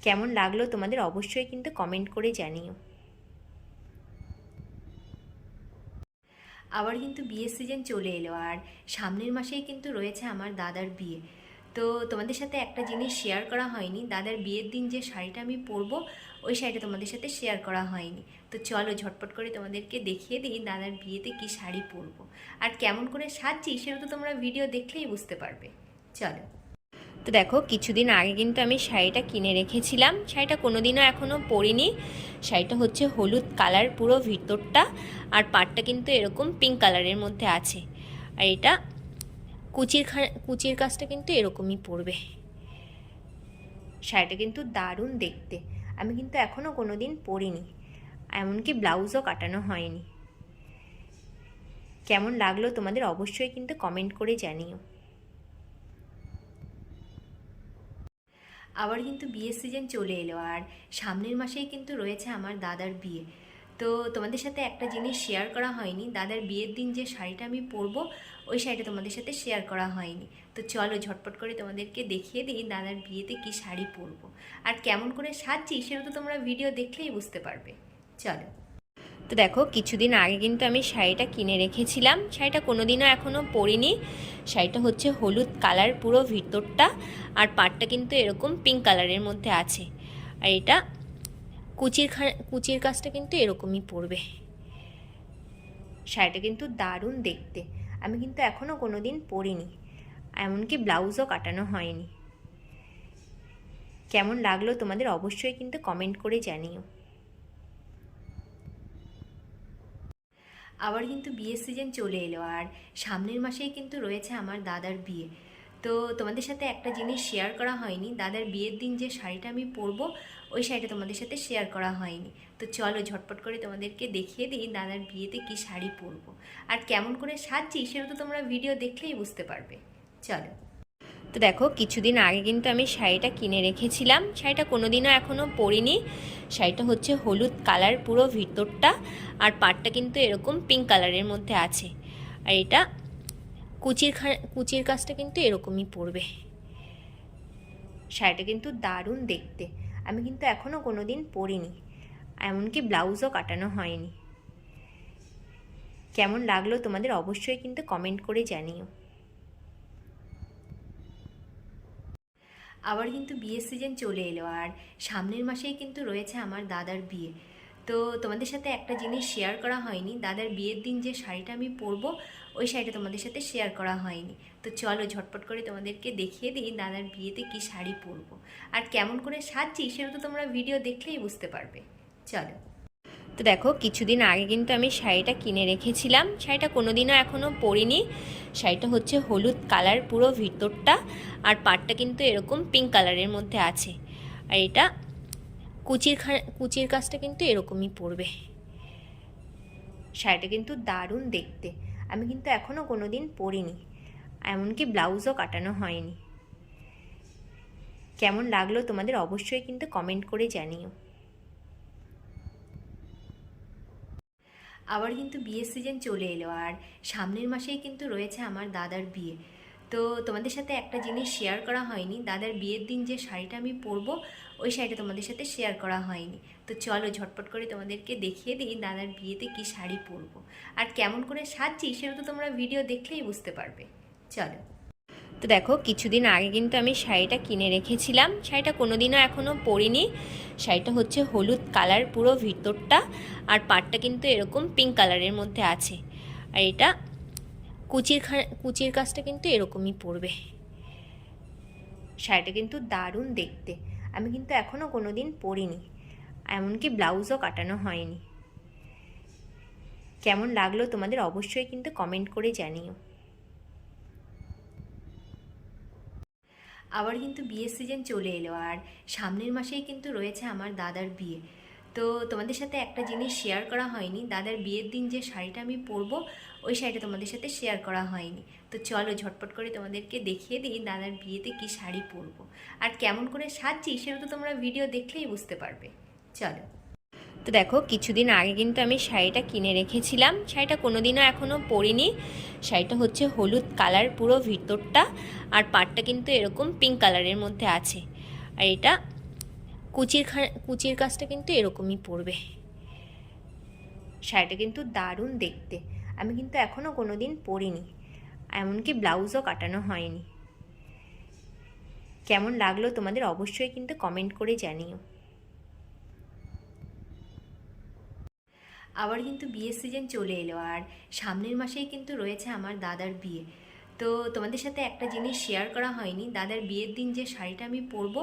কেমন লাগলো তোমাদের অবশ্যই কিন্তু কমেন্ট করে জানিও। আবার কিন্তু বিয়ের সিজন চলে এলো, আর সামনের মাসেই কিন্তু রয়েছে আমার দাদার বিয়ে। তো তোমাদের সাথে একটা জিনিস শেয়ার করা হয়নি, দাদার বিয়ের দিন যে শাড়িটা আমি পরবো ওই শাড়িটা তোমাদের সাথে শেয়ার করা হয়নি। তো চলো ঝটপট করে তোমাদেরকে দেখিয়ে দিই দাদার বিয়েতে কি শাড়ি পরবো আর কেমন করে সাজছি, সেটা তো তোমরা ভিডিও দেখলেই বুঝতে পারবে। চলো। তো দেখো, কিছুদিন আগে কিন্তু আমি শাড়িটা কিনে রেখেছিলাম, শাড়িটা কোনোদিনও এখনও পরিনি। শাড়িটা হচ্ছে হলুদ কালার পুরো ভিতরটা, আর পাড়টা কিন্তু এরকম পিঙ্ক কালারের মধ্যে আছে। আর এটা কুচির কাজটা কিন্তু এরকমই পড়বে। শাড়িটা কিন্তু দারুণ দেখতে, আমি কিন্তু এখনও কোনো দিন পরিনি, এমনকি ব্লাউজও কাটানো হয়নি। কেমন লাগলো তোমাদের অবশ্যই কিন্তু কমেন্ট করে জানিও। আবার কিন্তু বিয়ের সিজন চলে এলো, আর সামনের মাসেই কিন্তু রয়েছে আমার দাদার বিয়ে। তো তোমাদের সাথে একটা জিনিস শেয়ার করা হয়নি, দাদার বিয়ের দিন যে শাড়িটা আমি পরবো ওই শাড়িটা তোমাদের সাথে শেয়ার করা হয়নি। তো চলো ঝটপট করে তোমাদেরকে দেখিয়ে দিই দাদার বিয়েতে কি শাড়ি পরবো আর কেমন করে সাজছি, সেটা তো তোমরা ভিডিও দেখলেই বুঝতে পারবে। চলো। তো দেখো, কিছুদিন আগে কিন্তু আমি শাড়িটা কিনে রেখেছিলাম, শাড়িটা কোনোদিনও এখনও পরিনি। শাড়িটা হচ্ছে হলুদ কালার পুরো ভিতরটা, আর পাড়টা কিন্তু এরকম পিঙ্ক কালারের মধ্যে আছে। আর এটা কুচির কাজটা কিন্তু এরকমই পড়বে। শাড়িটা কিন্তু দারুণ দেখতে, আমি কিন্তু এখনও কোনো দিন পরিনি, এমনকি ব্লাউজও কাটানো হয়নি। কেমন লাগলো তোমাদের অবশ্যই কিন্তু কমেন্ট করে জানিও। আবার কিন্তু বিয়ের সিজন চলে এলো, আর সামনের মাসেই কিন্তু রয়েছে আমার দাদার বিয়ে। তো তোমাদের সাথে একটা জিনিস শেয়ার করা হয়নি, দাদার বিয়ের দিন যে শাড়িটা আমি পরবো ওই শাড়িটা তোমাদের সাথে শেয়ার করা হয়নি। তো চলো ঝটপট করে তোমাদেরকে দেখিয়ে দিই দাদার বিয়েতে কি শাড়ি পরবো আর কেমন করে সাজছি, সেটা তো তোমরা ভিডিও দেখলেই বুঝতে পারবে। চলো। তো দেখো, কিছুদিন আগে কিন্তু আমি শাড়িটা কিনে রেখেছিলাম, শাড়িটা কোনোদিনও এখনও পরিনি। শাড়িটা হচ্ছে হলুদ কালার পুরো ভিতরটা, আর পাড়টা কিন্তু এরকম পিঙ্ক কালারের মধ্যে আছে। আর এটা কুচির কাজটা কিন্তু এরকমই পড়বে। শাড়িটা কিন্তু দারুণ দেখতে, আমি কিন্তু এখনও কোনো দিন পরিনি, এমনকি ব্লাউজও কাটানো হয়নি। কেমন লাগলো তোমাদের অবশ্যই কিন্তু কমেন্ট করে জানিও। আবার কিন্তু বিয়ের সিজন চলে এলো, আর সামনের মাসেই কিন্তু রয়েছে আমার দাদার বিয়ে। তো তোমাদের সাথে একটা জিনিস শেয়ার করা হয়নি, দাদার বিয়ের দিন যে শাড়িটা আমি পরবো ওই শাড়িটা তোমাদের সাথে শেয়ার করা হয়নি। তো চলো ঝটপট করে তোমাদেরকে দেখিয়ে দিই দাদার বিয়েতে কি শাড়ি পরবো আর কেমন করে সাজছি, সেটা তো তোমরা ভিডিও দেখলেই বুঝতে পারবে। চলো। তো দেখো, কিছুদিন আগে কিন্তু আমি শাড়িটা কিনে রেখেছিলাম, শাড়িটা কোনোদিনও এখনও পরিনি। শাড়িটা হচ্ছে হলুদ কালার পুরো ভিতরটা, আর পাড়টা কিন্তু এরকম পিঙ্ক কালারের মধ্যে আছে। আর এটা কুচির কাজটা কিন্তু এরকমই পড়বে। শাড়িটা কিন্তু দারুণ দেখতে, আমি কিন্তু এখনও কোনো দিন পরিনি, এমনকি ব্লাউজও কাটানো হয়নি। কেমন লাগলো তোমাদের অবশ্যই কিন্তু কমেন্ট করে জানিও। আবার কিন্তু বিয়ের সিজন চলে এলো, আর সামনের মাসেই কিন্তু রয়েছে আমার দাদার বিয়ে। তো তোমাদের সাথে একটা জিনিস শেয়ার করা হয়নি, দাদার বিয়ের দিন যে শাড়িটা আমি পরবো ওই শাড়িটা তোমাদের সাথে শেয়ার করা হয়নি। তো চলো ঝটপট করে তোমাদেরকে দেখিয়ে দিই দাদার বিয়েতে কি শাড়ি পরবো আর কেমন করে সাজছি, সেটা তো তোমরা ভিডিও দেখলেই বুঝতে পারবে। চলো। তো দেখো, কিছুদিন আগে কিন্তু আমি শাড়িটা কিনে রেখেছিলাম, শাড়িটা কোনোদিনও এখনও পরিনি। শাড়িটা হচ্ছে হলুদ কালার পুরো ভিতরটা, আর পাড়টা কিন্তু এরকম পিঙ্ক কালারের মধ্যে আছে। আর এটা কুচির কাজটা কিন্তু এরকমই পড়বে। শাড়িটা কিন্তু দারুণ দেখতে, আমি কিন্তু এখনও কোনো দিন পরিনি, এমনকি ব্লাউজও কাটানো হয়নি। কেমন লাগলো তোমাদের অবশ্যই কিন্তু কমেন্ট করে জানিও। আবার কিন্তু বিয়ের সিজন চলে এলো, আর সামনের মাসেই কিন্তু রয়েছে আমার দাদার বিয়ে। তো তোমাদের সাথে একটা জিনিস শেয়ার করা হয়নি, দাদার বিয়ের দিন যে শাড়িটা আমি পরবো ওই শাড়িটা তোমাদের সাথে শেয়ার করা হয়নি। তো চলো ঝটপট করে তোমাদেরকে দেখিয়ে দিই দাদার বিয়েতে কি শাড়ি পরবো আর কেমন করে সাজছি, সেটা তো তোমরা ভিডিও দেখলেই বুঝতে পারবে। চলো। তো দেখো, কিছুদিন আগে কিন্তু আমি শাড়িটা কিনে রেখেছিলাম, শাড়িটা কোনোদিনও এখনও পরিনি। শাড়িটা হচ্ছে হলুদ কালার পুরো ভিতরটা, আর পাড়টা কিন্তু এরকম পিঙ্ক কালারের মধ্যে আছে। আর এটা কুচির কাজটা কিন্তু এরকমই পড়বে। শাড়িটা কিন্তু দারুণ দেখতে, আমি কিন্তু এখনও কোনো দিন পরিনি, এমনকি ব্লাউজও কাটানো হয়নি। কেমন লাগলো তোমাদের অবশ্যই কিন্তু কমেন্ট করে জানিও। আবার কিন্তু বিয়ের সিজন চলে এলো, আর সামনের মাসেই কিন্তু রয়েছে আমার দাদার বিয়ে। তো তোমাদের সাথে একটা জিনিস শেয়ার করা হয়নি, দাদার বিয়ের দিন যে শাড়িটা আমি পরবো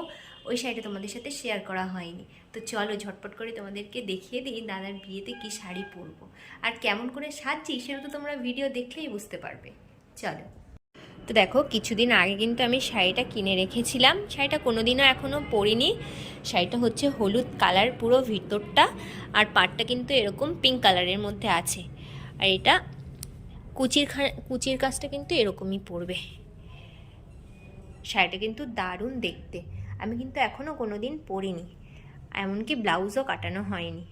ওই শাড়িটা তোমাদের সাথে শেয়ার করা হয়নি। তো চলো ঝটপট করে তোমাদেরকে দেখিয়ে দিই দাদার বিয়েতে কি শাড়ি পরবো আর কেমন করে সাজছি, সেটা তো তোমরা ভিডিও দেখলেই বুঝতে পারবে। চলো। তো দেখো, কিছুদিন আগে কিন্তু আমি শাড়িটা কিনে রেখেছিলাম, শাড়িটা কোনোদিনও এখনও পরিনি। শাড়িটা হচ্ছে হলুদ কালার পুরো ভিতরটা, আর পাড়টা কিন্তু এরকম পিঙ্ক কালারের মধ্যে আছে। আর এটা কুচির কাজটা কিন্তু এরকমই পড়বে। শাড়িটা কিন্তু দারুণ দেখতে, আমি কিন্তু এখনও কোনো দিন পরিনি, এমনকি ব্লাউজও কাটানো হয়নি।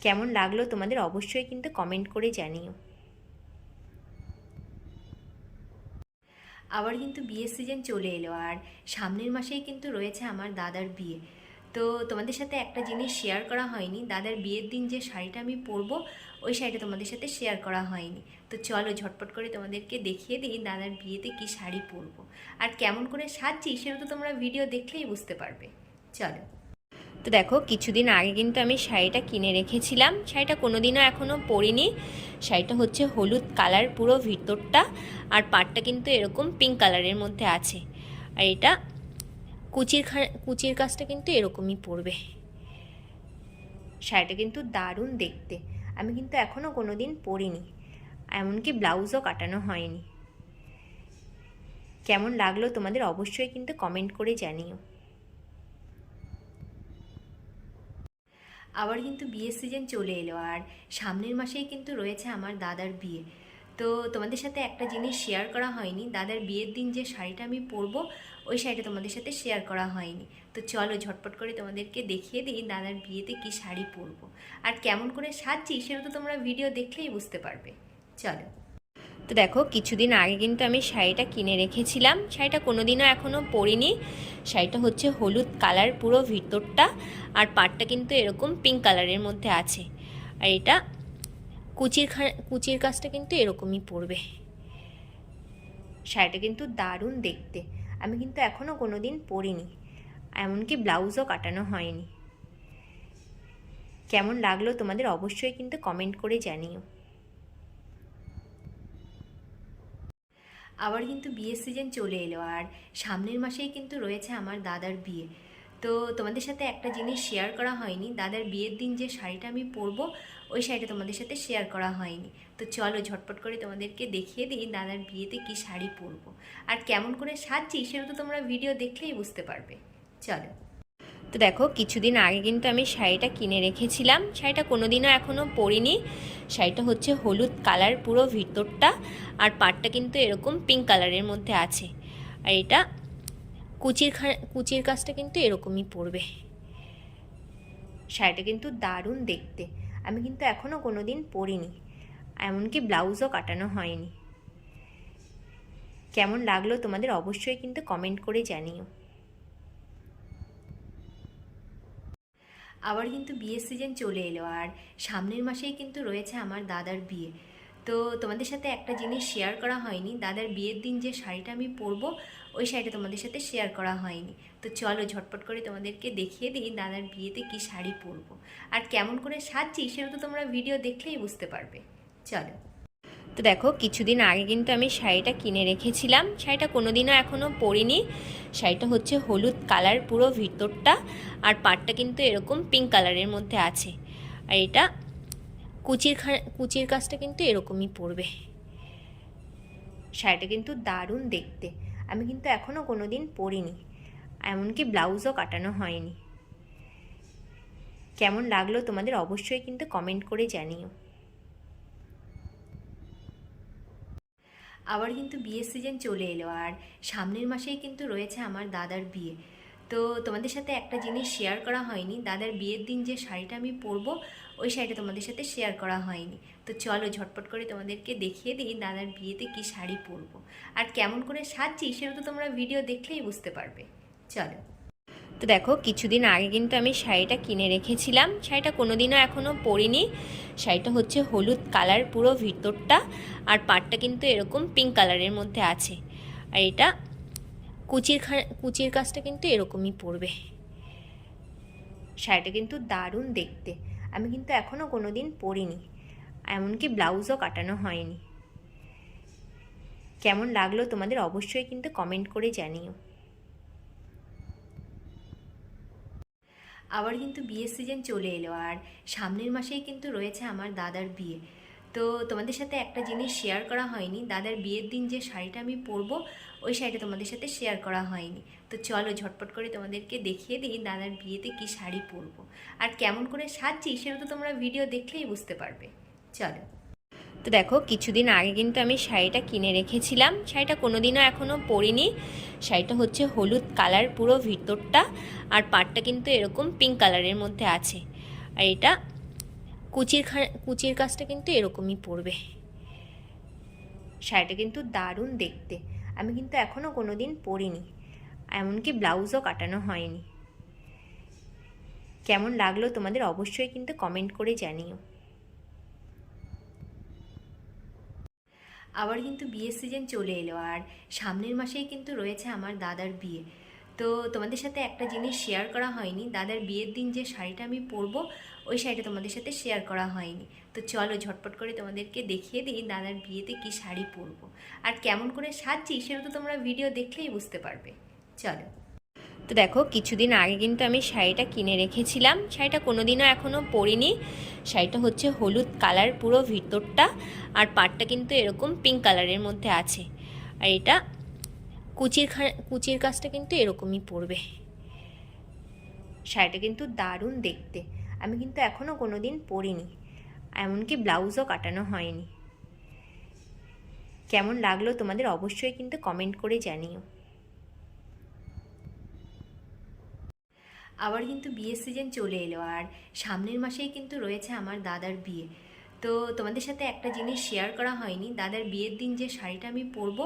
কেমন লাগলো তোমাদের অবশ্যই কিন্তু কমেন্ট করে জানিও। আবার কিন্তু বিয়ের সিজন চলে এলো, আর সামনের মাসেই কিন্তু রয়েছে আমার দাদার বিয়ে। তো তোমাদের সাথে একটা জিনিস শেয়ার করা হয়নি, দাদার বিয়ের দিন যে শাড়িটা আমি পরবো ওই শাড়িটা তোমাদের সাথে শেয়ার করা হয়নি। তো চলো ঝটপট করে তোমাদেরকে দেখিয়ে দিই দাদার বিয়েতে কি শাড়ি পরবো আর কেমন করে সাজছি, সেটা তো তোমরা ভিডিও দেখলেই বুঝতে পারবে। চলো। তো দেখো, কিছুদিন আগে কিন্তু আমি শাড়িটা কিনে রেখেছিলাম, শাড়িটা কোনোদিনও এখনও পরিনি। শাড়িটা হচ্ছে হলুদ কালার পুরো ভিতরটা, আর পাড়টা কিন্তু এরকম পিঙ্ক কালারের মধ্যে আছে। আর এটা কুচির কাজটা কিন্তু এরকমই পড়বে। শাড়িটা কিন্তু দারুণ দেখতে, আমি কিন্তু এখনও কোনো দিন পরিনি, এমনকি ব্লাউজও কাটানো হয়নি। কেমন লাগলো তোমাদের অবশ্যই কিন্তু কমেন্ট করে জানিও। আবার কিন্তু বিয়ের সিজন চলে এলো, আর সামনের মাসেই কিন্তু রয়েছে আমার দাদার বিয়ে। তো তোমাদের সাথে একটা জিনিস শেয়ার করা হয়নি, দাদার বিয়ের দিন যে শাড়িটা আমি পরবো ওই শাড়িটা তোমাদের সাথে শেয়ার করা হয়নি। তো চলো ঝটপট করে তোমাদেরকে দেখিয়ে দিই দাদার বিয়েতে কি শাড়ি পরবো আর কেমন করে সাজছি, সেটা তো তোমরা ভিডিও দেখলেই বুঝতে পারবে। চলো। তো দেখো, কিছুদিন আগে কিন্তু আমি শাড়িটা কিনে রেখেছিলাম, শাড়িটা কোনোদিনও এখনও পরিনি। শাড়িটা হচ্ছে হলুদ কালার পুরো ভিতরটা, আর পাড়টা কিন্তু এরকম পিঙ্ক কালারের মধ্যে আছে। আর এটা কুচির কাজটা কিন্তু এরকমই পড়বে। শাড়িটা কিন্তু দারুণ দেখতে, আমি কিন্তু এখনও কোনো দিন পরিনি, এমনকি ব্লাউজও কাটানো হয়নি। কেমন লাগলো তোমাদের অবশ্যই কিন্তু কমেন্ট করে জানিও। আবার কিন্তু বিয়ের সিজন চলে এলো, আর সামনের মাসেই কিন্তু রয়েছে আমার দাদার বিয়ে। তো তোমাদের সাথে একটা জিনিস শেয়ার করা হয়নি, দাদার বিয়ের দিন যে শাড়িটা আমি পরবো ওই শাড়িটা তোমাদের সাথে শেয়ার করা হয়নি। তো চলো ঝটপট করে তোমাদেরকে দেখিয়ে দিই দাদার বিয়েতে কি শাড়ি পরবো আর কেমন করে সাজছি, সেটা তো তোমরা ভিডিও দেখলেই বুঝতে পারবে। চলো। তো দেখো, কিছুদিন আগে কিন্তু আমি শাড়িটা কিনে রেখেছিলাম, শাড়িটা কোনোদিনও এখনও পরিনি। শাড়িটা হচ্ছে হলুদ কালার পুরো ভিতরটা, আর পাড়টা কিন্তু এরকম পিঙ্ক কালারের মধ্যে আছে। আর এটা কুচির কাজটা কিন্তু এরকমই পড়বে। শাড়িটা কিন্তু দারুণ দেখতে, আমি কিন্তু এখনও কোনো দিন পরিনি, এমনকি ব্লাউজও কাটানো হয়নি। কেমন লাগলো তোমাদের অবশ্যই কিন্তু কমেন্ট করে জানিও। আবার কিন্তু বিয়ের সিজন চলে এলো, আর সামনের মাসেই কিন্তু রয়েছে আমার দাদার বিয়ে। তো তোমাদের সাথে একটা জিনিস শেয়ার করা হয়নি, দাদার বিয়ের দিন যে শাড়িটা আমি পরবো ওই শাড়িটা তোমাদের সাথে শেয়ার করা হয়নি। তো চলো ঝটপট করে তোমাদেরকে দেখিয়ে দিই দাদার বিয়েতে কি শাড়ি পরবো আর কেমন করে সাজছি, সেটা তো তোমরা ভিডিও দেখলেই বুঝতে পারবে। চলো। তো তো দেখো কিছুদিন আগে কিন্তু আমি শাড়িটা কিনে রেখেছিলাম, শাড়িটা কোনোদিনও এখনও পরিনি। শাড়িটা হচ্ছে হলুদ কালার পুরো ভিতরটা, আর পাড়টা কিন্তু এরকম পিঙ্ক কালারের মধ্যে আছে। আর এটা কুচির কাজটা কিন্তু এরকমই পড়বে। শাড়িটা কিন্তু দারুণ দেখতে, আমি কিন্তু এখনও কোনো দিন পরিনি, এমনকি ব্লাউজও কাটানো হয়নি। কেমন লাগলো তোমাদের অবশ্যই কিন্তু কমেন্ট করে জানিও। আবার কিন্তু বিয়ের সিজন চলে এলো, আর সামনের মাসেই কিন্তু রয়েছে আমার দাদার বিয়ে। তো তোমাদের সাথে একটা জিনিস শেয়ার করা হয়নি, দাদার বিয়ের দিন যে শাড়িটা আমি পরবো ওই শাড়িটা তোমাদের সাথে শেয়ার করা হয়নি। তো চলো ঝটপট করে তোমাদেরকে দেখিয়ে দিই দাদার বিয়েতে কি শাড়ি পরবো আর কেমন করে সাজছি, সেটা তো তোমরা ভিডিও দেখলেই বুঝতে পারবে। চলো। তো দেখো কিছুদিন আগে কিন্তু আমি শাড়িটা কিনে রেখেছিলাম, শাড়িটা কোনোদিনও এখনও পরিনি। শাড়িটা হচ্ছে হলুদ কালার পুরো ভিতরটা, আর পাড়টা কিন্তু এরকম পিঙ্ক কালারের মধ্যে আছে। আর এটা কুচির কাজটা কিন্তু এরকমই পড়বে। শাড়িটা কিন্তু দারুণ দেখতে, আমি কিন্তু এখনও কোনো দিন পরিনি, এমনকি ব্লাউজও কাটানো হয়নি। কেমন লাগলো তোমাদের অবশ্যই কিন্তু কমেন্ট করে জানিও। আবার কিন্তু বিয়ের সিজন চলে এলো, আর সামনের মাসেই কিন্তু রয়েছে আমার দাদার বিয়ে। তো তোমাদের সাথে একটা জিনিস শেয়ার করা হয়নি, দাদার বিয়ের দিন যে শাড়িটা আমি পরবো ওই শাড়িটা তোমাদের সাথে শেয়ার করা হয়নি। তো চলো ঝটপট করে তোমাদেরকে দেখিয়ে দিই দাদার বিয়েতে কি শাড়ি পরবো আর কেমন করে সাজছি, সেটা তো তোমরা ভিডিও দেখলেই বুঝতে পারবে। চলো। তো দেখো কিছুদিন আগে কিন্তু আমি শাড়িটা কিনে রেখেছিলাম, শাড়িটা কোনোদিনও এখনও পরিনি। শাড়িটা হচ্ছে হলুদ কালার পুরো ভিতরটা, আর পাড়টা কিন্তু এরকম পিঙ্ক কালারের মধ্যে আছে। আর এটা কুচির কাজটা কিন্তু এরকমই পড়বে। শাড়িটা কিন্তু দারুণ দেখতে, আমি কিন্তু এখনও কোনো দিন পরিনি, এমনকি ব্লাউজও কাটানো হয়নি। কেমন লাগলো তোমাদের অবশ্যই কিন্তু কমেন্ট করে জানিও। আবার কিন্তু বিয়ের সিজন চলে এলো, আর সামনের মাসেই কিন্তু রয়েছে আমার দাদার বিয়ে। তো তোমাদের সাথে একটা জিনিস শেয়ার করা হয়নি, দাদার বিয়ের দিন যে শাড়িটা আমি পরবো ওই শাড়িটা তোমাদের সাথে শেয়ার করা হয়নি। তো চলো ঝটপট করে তোমাদেরকে দেখিয়ে দিই দাদার বিয়েতে কি শাড়ি পরবো আর কেমন করে সাজছি, সেটা তো তোমরা ভিডিও দেখলেই বুঝতে পারবে। চলো। তো দেখো কিছুদিন আগে কিন্তু আমি শাড়িটা কিনে রেখেছিলাম, শাড়িটা কোনোদিনও এখনও পরিনি। শাড়িটা হচ্ছে হলুদ কালার পুরো ভিতরটা, আর পাড়টা কিন্তু এরকম পিঙ্ক কালারের মধ্যে আছে। আর এটা কুচির কাজটা কিন্তু এরকমই পড়বে। শাড়িটা কিন্তু দারুণ দেখতে, আমি কিন্তু এখনও কোনো দিন পরিনি, এমনকি ব্লাউজও কাটানো হয়নি। কেমন লাগলো তোমাদের অবশ্যই কিন্তু কমেন্ট করে জানিও। আবার কিন্তু বিয়ের সিজন চলে এলো, আর সামনের মাসেই কিন্তু রয়েছে আমার দাদার বিয়ে। তো তোমাদের সাথে একটা জিনিস শেয়ার করা হয়নি, দাদার বিয়ের দিন যে শাড়িটা আমি পরবো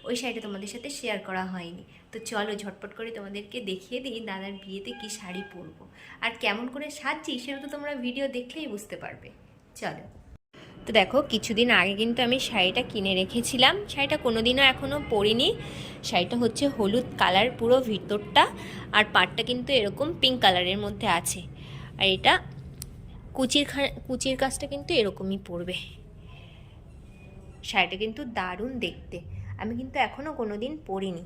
ওই শাড়িটা তোমাদের সাথে শেয়ার করা হয়নি। তো চলো ঝটপট করে তোমাদেরকে দেখিয়ে দিই দাদার বিয়েতে কি শাড়ি পরবো আর কেমন করে সাজছি, সেটা তো তোমরা ভিডিও দেখলেই বুঝতে পারবে। চলো। তো দেখো কিছুদিন আগে কিন্তু আমি শাড়িটা কিনে রেখেছিলাম, শাড়িটা কোনোদিনও এখনও পরিনি। শাড়িটা হচ্ছে হলুদ কালার পুরো ভিতরটা, আর পাড়টা কিন্তু এরকম পিঙ্ক কালারের মধ্যে আছে। আর এটা কুচির কাজটা কিন্তু এরকমই পড়বে। শাড়িটা কিন্তু দারুণ দেখতে, আমি কিন্তু এখনও কোনো দিন পরিনি,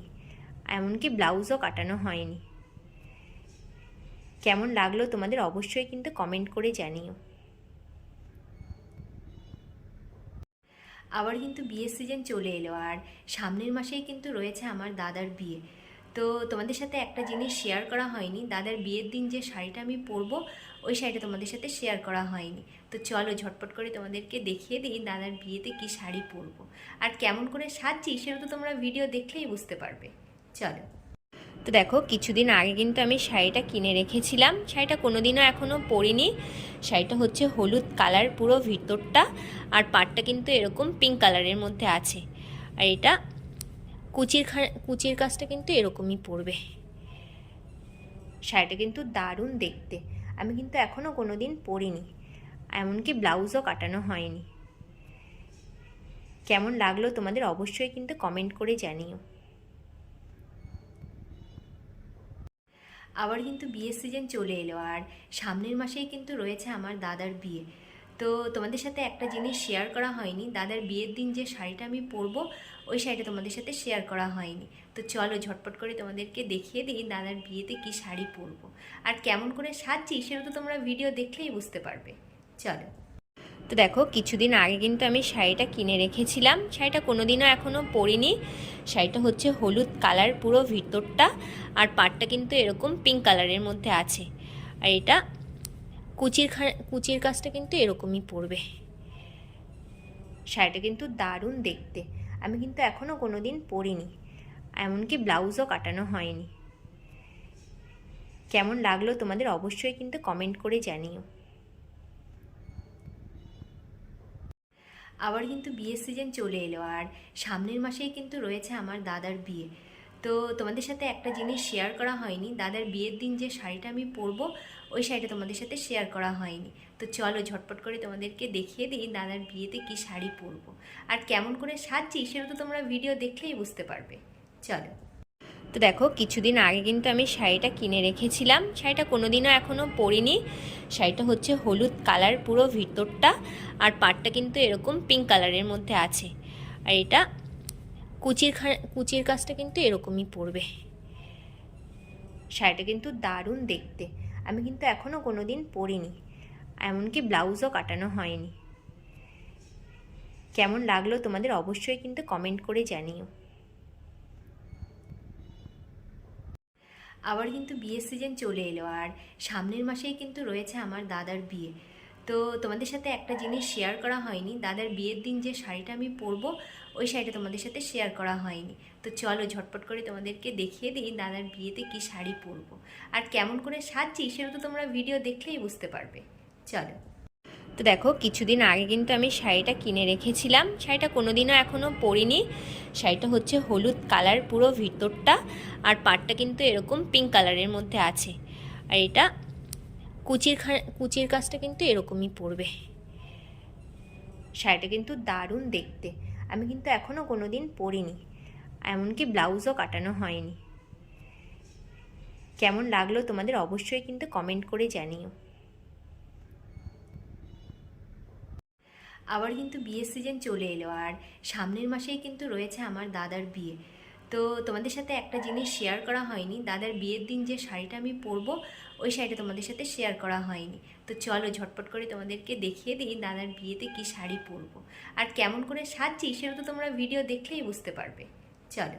এমনকি ব্লাউজও কাটানো হয়নি। কেমন লাগলো তোমাদের অবশ্যই কিন্তু কমেন্ট করে জানিও। আবার কিন্তু বিয়ের সিজন চলে এলো, আর সামনের মাসেই কিন্তু রয়েছে আমার দাদার বিয়ে। তো তোমাদের সাথে একটা জিনিস শেয়ার করা হয়নি, দাদার বিয়ের দিন যে শাড়িটা আমি পরবো ওই শাড়িটা তোমাদের সাথে শেয়ার করা হয়নি। তো চলো ঝটপট করে তোমাদেরকে দেখিয়ে দিই দাদার বিয়েতে কি শাড়ি পরবো আর কেমন করে সাজছি, সেটা তো তোমরা ভিডিও দেখলেই বুঝতে পারবে। চলো। তো দেখো কিছুদিন আগে কিন্তু আমি শাড়িটা কিনে রেখেছিলাম, শাড়িটা কোনোদিনও এখনও পরিনি। শাড়িটা হচ্ছে হলুদ কালার পুরো ভিতরটা, আর পাড়টা কিন্তু এরকম পিঙ্ক কালারের মধ্যে আছে। আর এটা কুচির কাজটা কিন্তু এরকমই পড়বে। শাড়িটা কিন্তু দারুণ দেখতে, আমি কিন্তু এখনও কোনো দিন পরিনি, এমনকি ব্লাউজও কাটানো হয়নি। কেমন লাগলো তোমাদের অবশ্যই কিন্তু কমেন্ট করে জানিও। আবার কিন্তু বিয়ের সিজন চলে এলো, আর সামনের মাসেই কিন্তু রয়েছে আমার দাদার বিয়ে। তো তোমাদের সাথে একটা জিনিস শেয়ার করা হয়নি, দাদার বিয়ের দিন যে শাড়িটা আমি পরবো ওই শাড়িটা তোমাদের সাথে শেয়ার করা হয়নি। তো চলো ঝটপট করে তোমাদেরকে দেখিয়ে দিই দাদার বিয়েতে কি শাড়ি পরবো আর কেমন করে সাজছি, সেটা তো তোমরা ভিডিও দেখলেই বুঝতে পারবে। চলো। তো দেখো, কিছুদিন আগে কিন্তু আমি শাড়িটা কিনে রেখেছিলাম, শাড়িটা কোনোদিনও এখনও পরিনি। শাড়িটা হচ্ছে হলুদ কালার পুরো ভিতরটা, আর পাড়টা কিন্তু এরকম পিঙ্ক কালারের মধ্যে আছে। আর এটা কুচির কাজটা কিন্তু এরকমই পড়বে। শাড়িটা কিন্তু দারুণ দেখতে, আমি কিন্তু এখনও কোনো দিন পরিনি, এমনকি ব্লাউজও কাটানো হয়নি। কেমন লাগলো তোমাদের অবশ্যই কিন্তু কমেন্ট করে জানিও। আবার কিন্তু বিয়ের সিজন চলে এলো, আর সামনের মাসেই কিন্তু রয়েছে আমার দাদার বিয়ে। তো তোমাদের সাথে একটা জিনিস শেয়ার করা হয়নি, দাদার বিয়ের দিন যে শাড়িটা আমি পরবো ওই শাড়িটা তোমাদের সাথে শেয়ার করা হয়নি। তো চলো ঝটপট করে তোমাদেরকে দেখিয়ে দিই দাদার বিয়েতে কি শাড়ি পরবো আর কেমন করে সাজছি, সেটা তো তোমরা ভিডিও দেখলেই বুঝতে পারবে। চলো। তো দেখো, কিছুদিন আগে কিন্তু আমি শাড়িটা কিনে রেখেছিলাম, শাড়িটা কোনোদিনও এখনও পরিনি। শাড়িটা হচ্ছে হলুদ কালার পুরো ভিতরটা, আর পাড়টা কিন্তু এরকম পিঙ্ক কালারের মধ্যে আছে। আর এটা কুচির কাজটা কিন্তু এরকমই পড়বে। শাড়িটা কিন্তু দারুণ দেখতে, আমি কিন্তু এখনও কোনো দিন পরিনি, এমনকি ব্লাউজও কাটানো হয়নি। কেমন লাগলো তোমাদের অবশ্যই কিন্তু কমেন্ট করে জানিও। আবার কিন্তু বিয়ের সিজন চলে এলো, আর সামনের মাসেই কিন্তু রয়েছে আমার দাদার বিয়ে। তো তোমাদের সাথে একটা জিনিস শেয়ার করা হয়নি, দাদার বিয়ের দিন যে শাড়িটা আমি পরবো ওই শাড়িটা তোমাদের সাথে শেয়ার করা হয়নি। তো চলো ঝটপট করে তোমাদেরকে দেখিয়ে দিই দাদার বিয়েতে কি শাড়ি পরবো আর কেমন করে সাজছি, সেটা তো তোমরা ভিডিও দেখলেই বুঝতে পারবে। চলো। তো দেখো, কিছুদিন আগে কিন্তু আমি শাড়িটা কিনে রেখেছিলাম, শাড়িটা কোনোদিনও এখনও পরিনি। শাড়িটা হচ্ছে হলুদ কালার পুরো ভিতরটা, আর পাড়টা কিন্তু এরকম পিঙ্ক কালারের মধ্যে আছে। আর এটা কুচির কাজটা কিন্তু এরকমই পড়বে। শাড়িটা কিন্তু দারুণ দেখতে, আমি কিন্তু এখনও কোনো দিন পরিনি, এমনকি ব্লাউজও কাটানো হয়নি। কেমন লাগলো তোমাদের অবশ্যই কিন্তু কমেন্ট করে জানিও। আবার কিন্তু বিয়ের সিজন চলে এলো, আর সামনের মাসেই কিন্তু রয়েছে আমার দাদার বিয়ে। তো তোমাদের সাথে একটা জিনিস শেয়ার করা হয়নি, দাদার বিয়ের দিন যে শাড়িটা আমি পরবো ওই শাড়িটা তোমাদের সাথে শেয়ার করা হয়নি। তো চলো ঝটপট করে তোমাদেরকে দেখিয়ে দিই দাদার বিয়েতে কি শাড়ি পরবো আর কেমন করে সাজছি, সেটা তো তোমরা ভিডিও দেখলেই বুঝতে পারবে। চলো।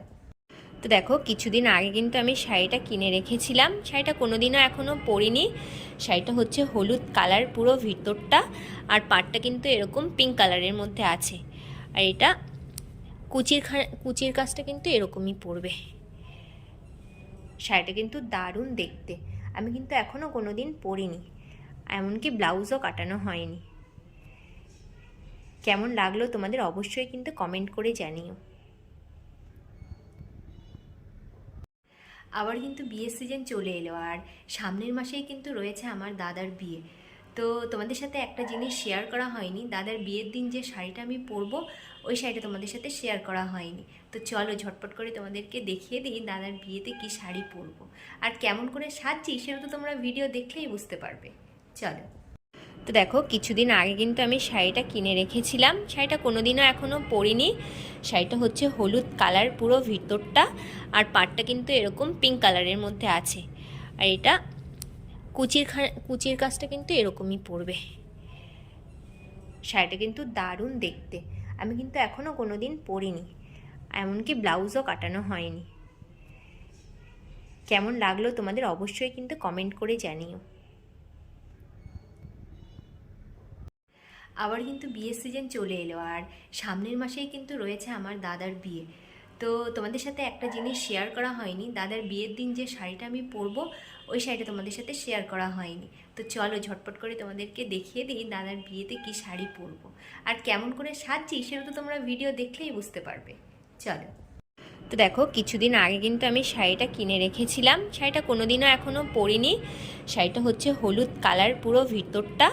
তো দেখো, কিছুদিন আগে কিন্তু আমি শাড়িটা কিনে রেখেছিলাম, শাড়িটা কোনোদিনও এখনও পরিনি। শাড়িটা হচ্ছে হলুদ কালার পুরো ভিতরটা, আর পাড়টা কিন্তু এরকম পিঙ্ক কালারের মধ্যে আছে। আর এটা কুচির কাজটা কিন্তু এরকমই পড়বে। শাড়িটা কিন্তু দারুণ দেখতে, আমি কিন্তু এখনও কোনো দিন পরিনি, এমনকি ব্লাউজও কাটানো হয়নি। কেমন লাগলো তোমাদের অবশ্যই কিন্তু কমেন্ট করে জানিও। আবার কিন্তু বিয়ের সিজন চলে এলো, আর সামনের মাসেই কিন্তু রয়েছে আমার দাদার বিয়ে। তো তোমাদের সাথে একটা জিনিস শেয়ার করা হয়নি, দাদার বিয়ের দিন যে শাড়িটা আমি পরবো ওই শাড়িটা তোমাদের সাথে শেয়ার করা হয়নি। তো চলো ঝটপট করে তোমাদেরকে দেখিয়ে দিই দাদার বিয়েতে কি শাড়ি পরবো আর কেমন করে সাজছি, সেটা তো তোমরা ভিডিও দেখলেই বুঝতে পারবে। চলো। তো দেখো, কিছুদিন আগে কিন্তু আমি শাড়িটা কিনে রেখেছিলাম, শাড়িটা কোনোদিনও এখনও পরিনি। শাড়িটা হচ্ছে হলুদ কালার পুরো ভিতরটা, আর পাড়টা কিন্তু এরকম পিঙ্ক কালারের মধ্যে আছে। আর এটা কুচির কাজটা কিন্তু এরকমই পড়বে। শাড়িটা কিন্তু দারুণ দেখতে, আমি কিন্তু এখনও কোনো দিন পরিনি, এমনকি ব্লাউজও কাটানো হয়নি। কেমন লাগলো তোমাদের অবশ্যই কিন্তু কমেন্ট করে জানিও। আবার কিন্তু বিয়ের সিজন চলে এলো, আর সামনের মাসেই কিন্তু রয়েছে আমার দাদার বিয়ে। তো তোমাদের সাথে একটা জিনিস শেয়ার করা হয়নি, দাদার বিয়ের দিন যে শাড়িটা আমি পরবো ওই শাড়িটা তোমাদের সাথে শেয়ার করা হয়নি। তো চলো ঝটপট করে তোমাদেরকে দেখিয়ে দিই দাদার বিয়েতে কি শাড়ি পরবো আর কেমন করে সাজছি, সেটা তো তোমরা ভিডিও দেখলেই বুঝতে পারবে। চলো। তো দেখো, কিছুদিন আগে কিন্তু আমি শাড়িটা কিনে রেখেছিলাম, শাড়িটা কোনোদিনও এখনও পরিনি। শাড়িটা হচ্ছে হলুদ কালার পুরো ভিতরটা,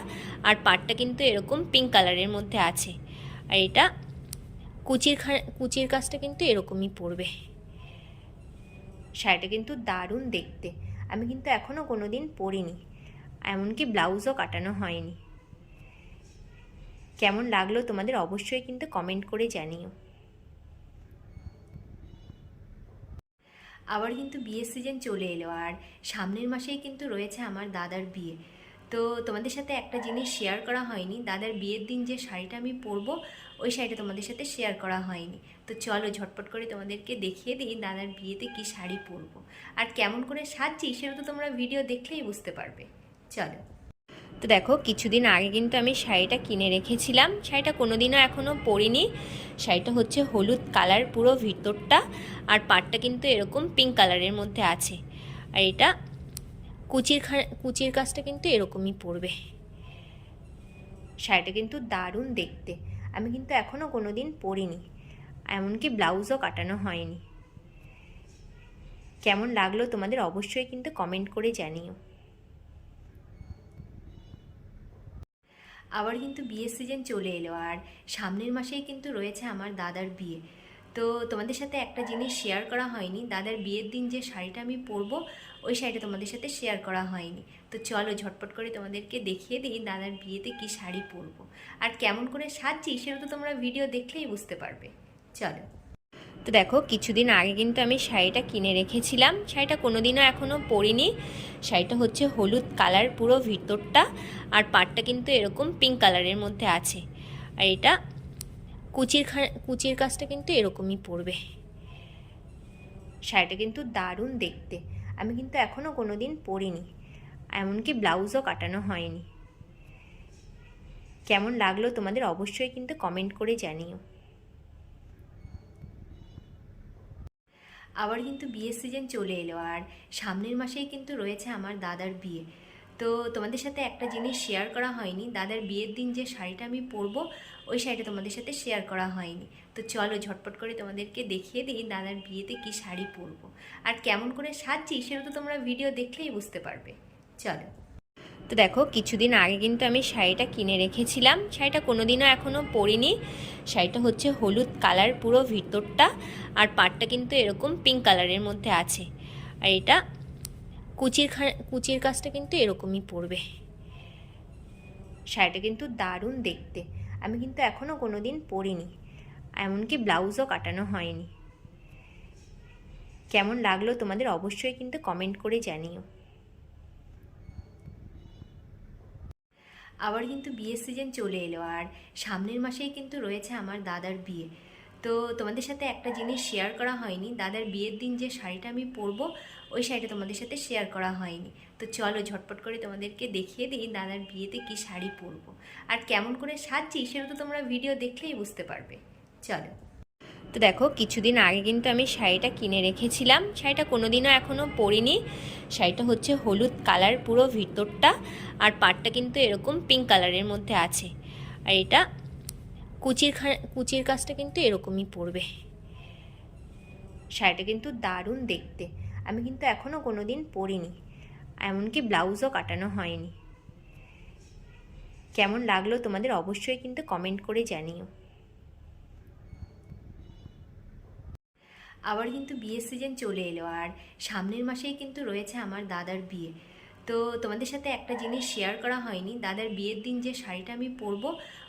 আর পাড়টা কিন্তু এরকম পিঙ্ক কালারের মধ্যে আছে। আর এটা কুচির কাজটা কিন্তু এরকমই পড়বে। শাড়িটা কিন্তু দারুণ দেখতে, আমি কিন্তু এখনও কোনো দিন পরিনি, এমনকি ব্লাউজও কাটানো হয়নি। কেমন লাগলো তোমাদের অবশ্যই কিন্তু কমেন্ট করে জানিও। আবার কিন্তু বিয়ের সিজন চলে এলো, আর সামনের মাসেই কিন্তু রয়েছে আমার দাদার বিয়ে। তো তোমাদের সাথে একটা জিনিস শেয়ার করা হয়নি, দাদার বিয়ের দিন যে শাড়িটা আমি পরবো ওই শাড়িটা তোমাদের সাথে শেয়ার করা হয়নি। তো চলো ঝটপট করে তোমাদেরকে দেখিয়ে দিই দাদার বিয়েতে কি শাড়ি পরবো আর কেমন করে সাজছি, সেটা তো তোমরা ভিডিও দেখলেই বুঝতে পারবে। চলো। তো দেখো, কিছুদিন আগে কিন্তু আমি শাড়িটা কিনে রেখেছিলাম, শাড়িটা কোনোদিনও এখনও পরিনি। শাড়িটা হচ্ছে হলুদ কালার পুরো ভিতরটা, আর পাড়টা কিন্তু এরকম পিঙ্ক কালারের মধ্যে আছে। আর এটা কুচির কাজটা কিন্তু এরকমই পড়বে। শাড়িটা কিন্তু দারুণ দেখতে, আমি কিন্তু এখনও কোনো দিন পরিনি, এমনকি ব্লাউজও কাটানো হয়নি। কেমন লাগলো তোমাদের অবশ্যই কিন্তু কমেন্ট করে জানিও। আবার কিন্তু বিয়ের সিজন চলে এলো, আর সামনের মাসেই কিন্তু রয়েছে আমার দাদার বিয়ে। তো তোমাদের সাথে একটা জিনিস শেয়ার করা হয়নি, দাদার বিয়ের দিন যে শাড়িটা আমি পরবো ওই শাড়িটা তোমাদের সাথে শেয়ার করা হয়নি। তো চলো ঝটপট করে তোমাদেরকে দেখিয়ে দিই দাদার বিয়েতে কি শাড়ি পরবো আর কেমন করে সাজছি, সেটা তো তোমরা ভিডিও দেখলেই বুঝতে পারবে। চলো। তো দেখো, কিছুদিন আগে কিন্তু আমি শাড়িটা কিনে রেখেছিলাম, শাড়িটা কোনোদিনও এখনও পরিনি। শাড়িটা হচ্ছে হলুদ কালার পুরো ভিতরটা, আর পাড়টা কিন্তু এরকম পিঙ্ক কালারের মধ্যে আছে। আর এটা কুচির কাজটা কিন্তু এরকমই পড়বে। শাড়িটা কিন্তু দারুণ দেখতে, আমি কিন্তু এখনও কোনো দিন পরিনি, এমনকি ব্লাউজও কাটানো হয়নি। কেমন লাগলো তোমাদের অবশ্যই কিন্তু কমেন্ট করে জানিও। আবার কিন্তু বিয়ের সিজন চলে এলো, আর সামনের মাসেই কিন্তু রয়েছে আমার দাদার বিয়ে। তো তোমাদের সাথে একটা জিনিস শেয়ার করা হয়নি, দাদার বিয়ের দিন যে শাড়িটা আমি পরবো ওই শাড়িটা তোমাদের সাথে শেয়ার করা হয়নি। তো চলো ঝটপট করে তোমাদেরকে দেখিয়ে দিই দাদার বিয়েতে কি শাড়ি পরবো আর কেমন করে সাজছি, সেটা তো তোমরা ভিডিও দেখলেই বুঝতে পারবে। চলো। তো দেখো, কিছুদিন আগে কিন্তু আমি শাড়িটা কিনে রেখেছিলাম, শাড়িটা কোনোদিনও এখনও পরিনি। শাড়িটা হচ্ছে হলুদ কালার পুরো ভিতরটা, আর পাড়টা কিন্তু এরকম পিঙ্ক কালারের মধ্যে আছে। আর এটা কুচির কাজটা কিন্তু এরকমই পড়বে। শাড়িটা কিন্তু দারুণ দেখতে, আমি কিন্তু এখনও কোনো দিন পরিনি, এমনকি ব্লাউজও কাটানো হয়নি। কেমন লাগলো তোমাদের অবশ্যই কিন্তু কমেন্ট করে জানিও। আবার কিন্তু বিয়ের সিজন চলে এলো, আর সামনের মাসেই কিন্তু রয়েছে আমার দাদার বিয়ে। তো তোমাদের সাথে একটা জিনিস শেয়ার করা হয়নি, দাদার বিয়ের দিন যে শাড়িটা আমি পরবো ওই শাড়িটা তোমাদের সাথে শেয়ার করা হয়নি। তো চলো ঝটপট করে তোমাদেরকে দেখিয়ে দিই দাদার বিয়েতে কি শাড়ি পরবো আর কেমন করে সাজছি, সেটা তো তোমরা ভিডিও দেখলেই বুঝতে পারবে। চলো। তো দেখো, কিছুদিন আগে কিন্তু আমি শাড়িটা কিনে রেখেছিলাম, শাড়িটা কোনোদিনও এখনও পরিনি। শাড়িটা হচ্ছে হলুদ কালার পুরো ভিতরটা, আর পাড়টা কিন্তু এরকম পিঙ্ক কালারের মধ্যে আছে। আর এটা কুচির কাজটা কিন্তু এরকমই পড়বে। শাড়িটা কিন্তু দারুণ দেখতে, আমি কিন্তু এখনও কোনো দিন পরিনি, এমনকি ব্লাউজও কাটানো হয়নি। কেমন লাগলো তোমাদের অবশ্যই কিন্তু কমেন্ট করে জানিও। আবার কিন্তু বিয়ের সিজন চলে এলো, আর সামনের মাসেই কিন্তু রয়েছে আমার দাদার বিয়ে। তো তোমাদের সাথে একটা জিনিস শেয়ার করা হয়নি, দাদার বিয়ের দিন যে শাড়িটা আমি পরবো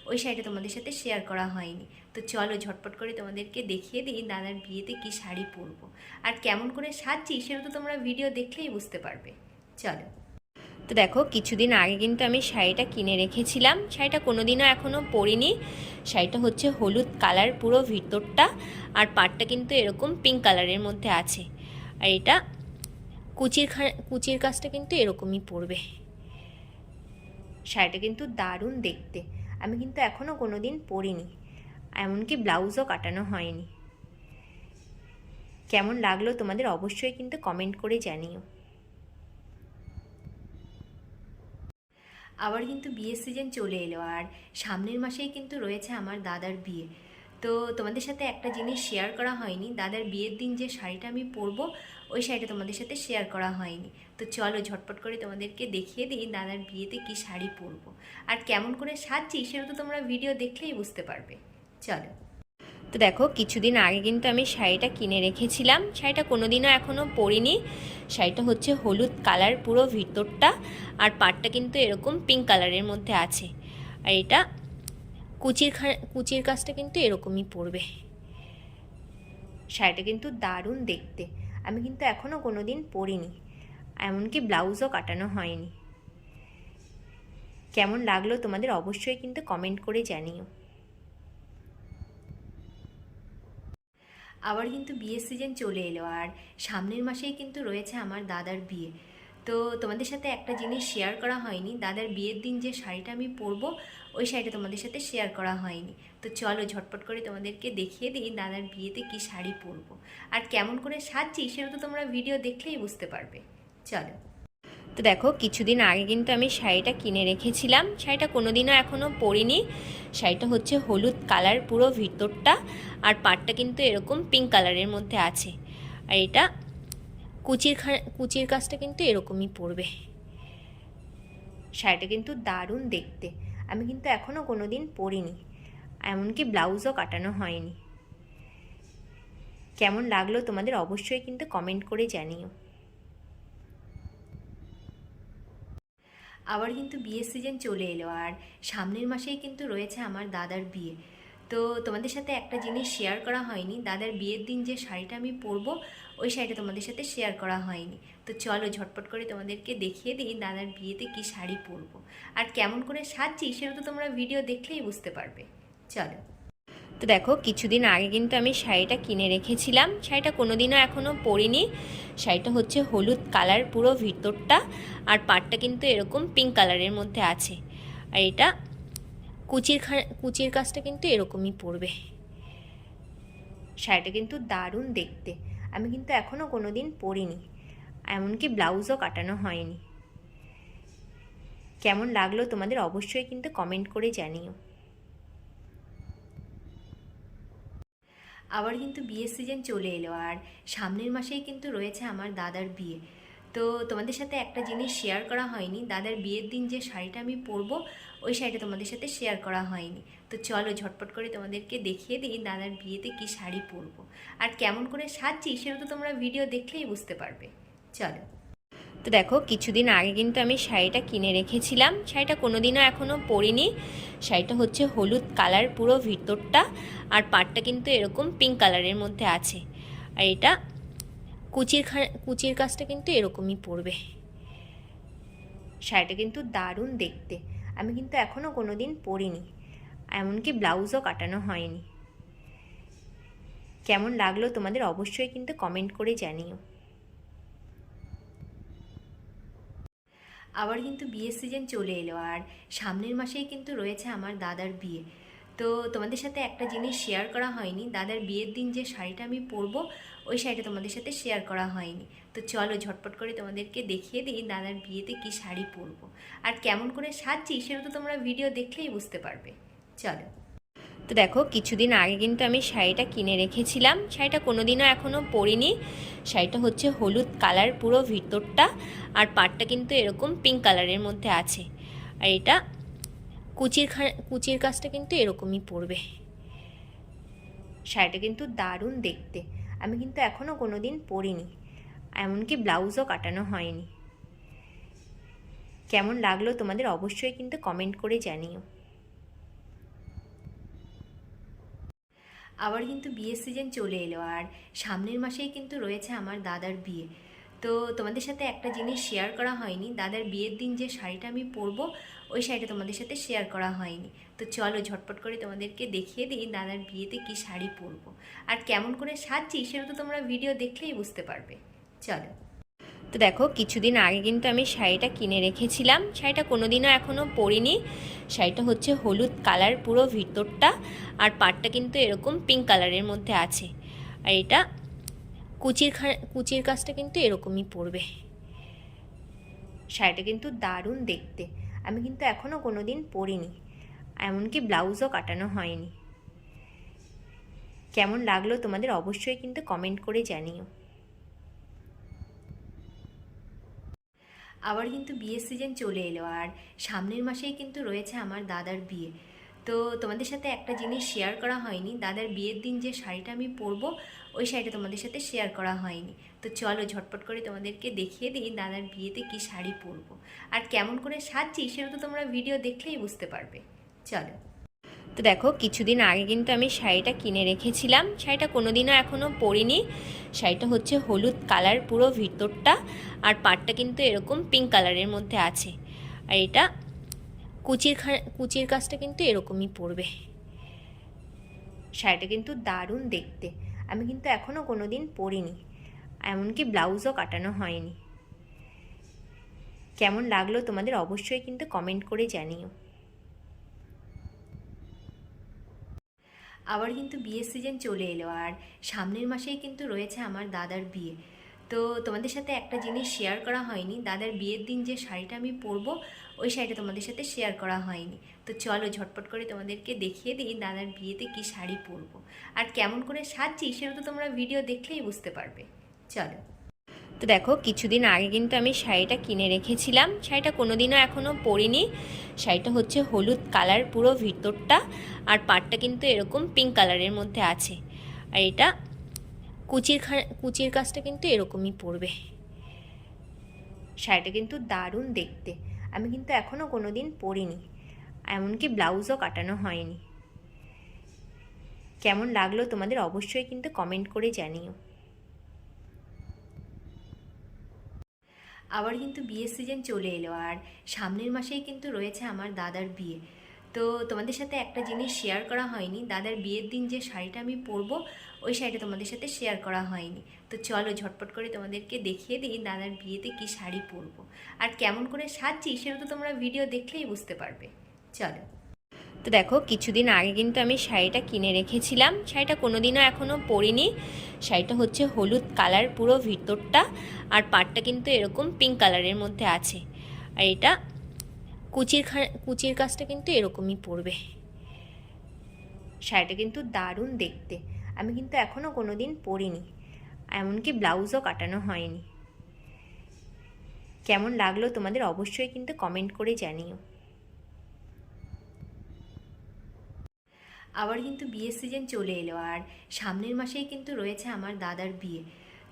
ওই শাড়িটা তোমাদের সাথে শেয়ার করা হয়নি। তো চলো ঝটপট করে তোমাদেরকে দেখিয়ে দিই দাদার বিয়েতে কি শাড়ি পরবো আর কেমন করে সাজছি, সেটা তো তোমরা ভিডিও দেখলেই বুঝতে পারবে। চলো। তো দেখো, কিছুদিন আগে কিন্তু আমি শাড়িটা কিনে রেখেছিলাম, শাড়িটা কোনোদিনও এখনও পরিনি। শাড়িটা হচ্ছে হলুদ কালার পুরো ভিতরটা, আর পাড়টা কিন্তু এরকম পিঙ্ক কালারের মধ্যে আছে। আর এটা কুচির কাজটা কিন্তু এরকমই পড়বে। শাড়িটা কিন্তু দারুণ দেখতে, আমি কিন্তু এখনও কোনো দিন পরিনি, এমনকি ব্লাউজও কাটানো হয়নি। কেমন লাগলো তোমাদের অবশ্যই কিন্তু কমেন্ট করে জানিও। আবার কিন্তু বিয়ের সিজন চলে এলো, আর সামনের মাসেই কিন্তু রয়েছে আমার দাদার বিয়ে। তো তোমাদের সাথে একটা জিনিস শেয়ার করা হয়নি, দাদার বিয়ের দিন যে শাড়িটা আমি পরবো ওই শাড়িটা তোমাদের সাথে শেয়ার করা হয়নি। তো চলো ঝটপট করে তোমাদেরকে দেখিয়ে দিই দাদার বিয়েতে কি শাড়ি পরবো আর কেমন করে সাজছি, সেটা তো তোমরা ভিডিও দেখলেই বুঝতে পারবে। চলো। তো দেখো, কিছুদিন আগে কিন্তু আমি শাড়িটা কিনে রেখেছিলাম, শাড়িটা কোনোদিনও এখনও পরিনি। শাড়িটা হচ্ছে হলুদ কালার পুরো ভিতরটা, আর পাড়টা কিন্তু এরকম পিঙ্ক কালারের মধ্যে আছে। আর এটা কুচির কাজটা কিন্তু এরকমই পড়বে। শাড়িটা কিন্তু দারুণ দেখতে, আমি কিন্তু এখনও কোনো দিন পরিনি, এমনকি ব্লাউজও কাটানো হয়নি। কেমন লাগলো তোমাদের অবশ্যই কিন্তু কমেন্ট করে জানিও। আবার কিন্তু বিয়ের সিজন চলে এলো, আর সামনের মাসেই কিন্তু রয়েছে আমার দাদার বিয়ে। তো তোমাদের সাথে একটা জিনিস শেয়ার করা হয়নি, দাদার বিয়ের দিন যে শাড়িটা আমি পরবো ওই শাড়িটা তোমাদের সাথে শেয়ার করা হয়নি। তো চলো ঝটপট করে তোমাদেরকে দেখিয়ে দিই দাদার বিয়েতে কি শাড়ি পরবো আর কেমন করে সাজছি, সেটা তো তোমরা ভিডিও দেখলেই বুঝতে পারবে। চলো। তো দেখো, কিছুদিন আগে কিন্তু আমি শাড়িটা কিনে রেখেছিলাম, শাড়িটা কোনোদিনও এখনও পরিনি। শাড়িটা হচ্ছে হলুদ কালার পুরো ভিতরটা, আর পাড়টা কিন্তু এরকম পিঙ্ক কালারের মধ্যে আছে। আর এটা কুচির কাজটা কিন্তু এরকমই পড়বে। শাড়িটা কিন্তু দারুণ দেখতে, আমি কিন্তু এখনও কোনো দিন পরিনি, এমনকি ব্লাউজও কাটানো হয়নি। কেমন লাগলো তোমাদের অবশ্যই কিন্তু কমেন্ট করে জানিও। আবার কিন্তু বিয়ের সিজন চলে এলো, আর সামনের মাসেই কিন্তু রয়েছে আমার দাদার বিয়ে। তো তোমাদের সাথে একটা জিনিস শেয়ার করা হয়নি, দাদার বিয়ের দিন যে শাড়িটা আমি পরবো ওই শাড়িটা তোমাদের সাথে শেয়ার করা হয়নি। তো চলো ঝটপট করে তোমাদেরকে দেখিয়ে দিই দাদার বিয়েতে কি শাড়ি পরবো আর কেমন করে সাজছি, সেটা তো তোমরা ভিডিও দেখলেই বুঝতে পারবে। চলো। তো দেখো, কিছুদিন আগে কিন্তু আমি শাড়িটা কিনে রেখেছিলাম, শাড়িটা কোনোদিনও এখনও পরিনি। শাড়িটা হচ্ছে হলুদ কালার পুরো ভিতরটা, আর পাড়টা কিন্তু এরকম পিঙ্ক কালারের মধ্যে আছে। আর এটা কুচির কাজটা কিন্তু এরকমই পড়বে। শাড়িটা কিন্তু দারুণ দেখতে, আমি কিন্তু এখনও কোনো দিন পরিনি, এমনকি ব্লাউজও কাটানো হয়নি। কেমন লাগলো তোমাদের অবশ্যই কিন্তু কমেন্ট করে জানিও। আবার কিন্তু বিয়ের সিজন চলে এলো, আর সামনের মাসেই কিন্তু রয়েছে আমার দাদার বিয়ে। তো তোমাদের সাথে একটা জিনিস শেয়ার করা হয়নি, দাদার বিয়ের দিন যে শাড়িটা আমি পরবো ওই শাড়িটা তোমাদের সাথে শেয়ার করা হয়নি। তো চলো ঝটপট করে তোমাদেরকে দেখিয়ে দিই দাদার বিয়েতে কি শাড়ি পরবো আর কেমন করে সাজছি, সেটা তো তোমরা ভিডিও দেখলেই বুঝতে পারবে। চলো। তো দেখো, কিছুদিন আগে কিন্তু আমি শাড়িটা কিনে রেখেছিলাম, শাড়িটা কোনোদিনও এখনও পরিনি। শাড়িটা হচ্ছে হলুদ কালার পুরো ভিতরটা, আর পাড়টা কিন্তু এরকম পিঙ্ক কালারের মধ্যে আছে। আর এটা কুচির কাজটা কিন্তু এরকমই পড়বে। শাড়িটা কিন্তু দারুণ দেখতে, আমি কিন্তু এখনও কোনো দিন পরিনি, এমনকি ব্লাউজও কাটানো হয়নি। কেমন লাগলো তোমাদের অবশ্যই কিন্তু কমেন্ট করে জানিও। আবার কিন্তু বিয়ের সিজন চলে এলো, আর সামনের মাসেই কিন্তু রয়েছে আমার দাদার বিয়ে। তো তোমাদের সাথে একটা জিনিস শেয়ার করা হয়নি, দাদার বিয়ের দিন যে শাড়িটা আমি পরবো ওই শাড়িটা তোমাদের সাথে শেয়ার করা হয়নি। তো চলো ঝটপট করে তোমাদেরকে দেখিয়ে দিই দাদার বিয়েতে কি শাড়ি পরবো আর কেমন করে সাজছি, সেটা তো তোমরা ভিডিও দেখলেই বুঝতে পারবে। চলো। তো দেখো, কিছুদিন আগে কিন্তু আমি শাড়িটা কিনে রেখেছিলাম, শাড়িটা কোনোদিনও এখনও পরিনি। শাড়িটা হচ্ছে হলুদ কালার পুরো ভিতরটা, আর পাড়টা কিন্তু এরকম পিঙ্ক কালারের মধ্যে আছে। আর এটা কুচির কাজটা কিন্তু এরকমই পড়বে। শাড়িটা কিন্তু দারুণ দেখতে, আমি কিন্তু এখনও কোনো দিন পরিনি, এমনকি ব্লাউজও কাটানো হয়নি। কেমন লাগলো তোমাদের অবশ্যই কিন্তু কমেন্ট করে জানিও। আবার কিন্তু বিয়ের সিজন চলে এলো, আর সামনের মাসেই কিন্তু রয়েছে আমার দাদার বিয়ে। তো তোমাদের সাথে একটা জিনিস শেয়ার করা হয়নি, দাদার বিয়ের দিন যে শাড়িটা আমি পরবো ওই শাড়িটা তোমাদের সাথে শেয়ার করা হয়নি। তো চলো ঝটপট করে তোমাদেরকে দেখিয়ে দিই দাদার বিয়েতে কি শাড়ি পরবো আর কেমন করে সাজছি, সেটা তো তোমরা ভিডিও দেখলেই বুঝতে পারবে। চলো। তো দেখো, কিছুদিন আগে কিন্তু আমি শাড়িটা কিনে রেখেছিলাম, শাড়িটা কোনোদিনও এখনও পরিনি। শাড়িটা হচ্ছে হলুদ কালার পুরো ভিতরটা, আর পাড়টা কিন্তু এরকম পিঙ্ক কালারের মধ্যে আছে। আর এটা কুচির কাজটা কিন্তু এরকমই পড়বে। শাড়িটা কিন্তু দারুণ দেখতে, আমি কিন্তু এখনও কোনো দিন পরিনি, এমনকি ব্লাউজও কাটানো হয়নি। কেমন লাগলো তোমাদের অবশ্যই কিন্তু কমেন্ট করে জানিও। আবার কিন্তু বিয়ের সিজন চলে এলো, আর সামনের মাসেই কিন্তু রয়েছে আমার দাদার বিয়ে। তো তোমাদের সাথে একটা জিনিস শেয়ার করা হয়নি, দাদার বিয়ের দিন যে শাড়িটা আমি পরবো ওই শাড়িটা তোমাদের সাথে শেয়ার করা হয়নি। তো চলো ঝটপট করে তোমাদেরকে দেখিয়ে দিই দাদার বিয়েতে কি শাড়ি পরবো আর কেমন করে সাজছি, সেটা তো তোমরা ভিডিও দেখলেই বুঝতে পারবে। চলো। তো তো দেখো কিছুদিন আগে কিন্তু আমি শাড়িটা কিনে রেখেছিলাম, শাড়িটা কোনোদিনও এখনও পরিনি। শাড়িটা হচ্ছে হলুদ কালার পুরো ভিতরটা, আর পাড়টা কিন্তু এরকম পিঙ্ক কালারের মধ্যে আছে। আর এটা কুচির কাজটা কিন্তু এরকমই পড়বে। শাড়িটা কিন্তু দারুণ দেখতে, আমি কিন্তু এখনও কোনো দিন পরিনি, এমনকি ব্লাউজও কাটানো হয়নি। কেমন লাগলো তোমাদের অবশ্যই কিন্তু কমেন্ট করে জানিও। আবার কিন্তু বিয়ের সিজন চলে এলো, আর সামনের মাসেই কিন্তু রয়েছে আমার দাদার বিয়ে। তো তোমাদের সাথে একটা জিনিস শেয়ার করা হয়নি, দাদার বিয়ের দিন যে শাড়িটা আমি পরবো ওই শাড়িটা তোমাদের সাথে শেয়ার করা হয়নি। তো চলো ঝটপট করে তোমাদেরকে দেখিয়ে দিই দাদার বিয়েতে কি শাড়ি পরবো আর কেমন করে সাজছি, সেটা তো তোমরা ভিডিও দেখলেই বুঝতে পারবে। চলো। তো দেখো কিছুদিন আগে কিন্তু আমি শাড়িটা কিনে রেখেছিলাম, শাড়িটা কোনোদিনও এখনও পরিনি। শাড়িটা হচ্ছে হলুদ কালার পুরো ভিতরটা, আর পাড়টা কিন্তু এরকম পিঙ্ক কালারের মধ্যে আছে। আর এটা কুচির কাজটা কিন্তু এরকমই পড়বে। শাড়িটা কিন্তু দারুণ দেখতে, আমি কিন্তু এখনও কোনো দিন পরিনি, এমনকি ব্লাউজও কাটানো হয়নি। কেমন লাগলো তোমাদের অবশ্যই কিন্তু কমেন্ট করে জানিও। আবার কিন্তু বিয়ের সিজন চলে এলো, আর সামনের মাসেই কিন্তু রয়েছে আমার দাদার বিয়ে। তো তোমাদের সাথে একটা জিনিস শেয়ার করা হয়নি, দাদার বিয়ের দিন যে শাড়িটা আমি পরবো ওই শাড়িটা তোমাদের সাথে শেয়ার করা হয়নি। তো চলো ঝটপট করে তোমাদেরকে দেখিয়ে দিই দাদার বিয়েতে কি শাড়ি পরবো আর কেমন করে সাজছি, সেটা তো তোমরা ভিডিও দেখলেই বুঝতে পারবে। চলো। তো দেখো কিছুদিন আগে কিন্তু আমি শাড়িটা কিনে রেখেছিলাম, শাড়িটা কোনোদিনও এখনও পরিনি। শাড়িটা হচ্ছে হলুদ কালার পুরো ভিতরটা, আর পাড়টা কিন্তু এরকম পিঙ্ক কালারের মধ্যে আছে। আর এটা কুচির কাজটা কিন্তু এরকমই পড়বে। শাড়িটা কিন্তু দারুণ দেখতে, আমি কিন্তু এখনও কোনো দিন পরিনি, এমনকি ব্লাউজও কাটানো হয়নি। কেমন লাগলো তোমাদের অবশ্যই কিন্তু কমেন্ট করে জানিও। আবার কিন্তু বিয়ের সিজন চলে এলো, আর সামনের মাসেই কিন্তু রয়েছে আমার দাদার বিয়ে।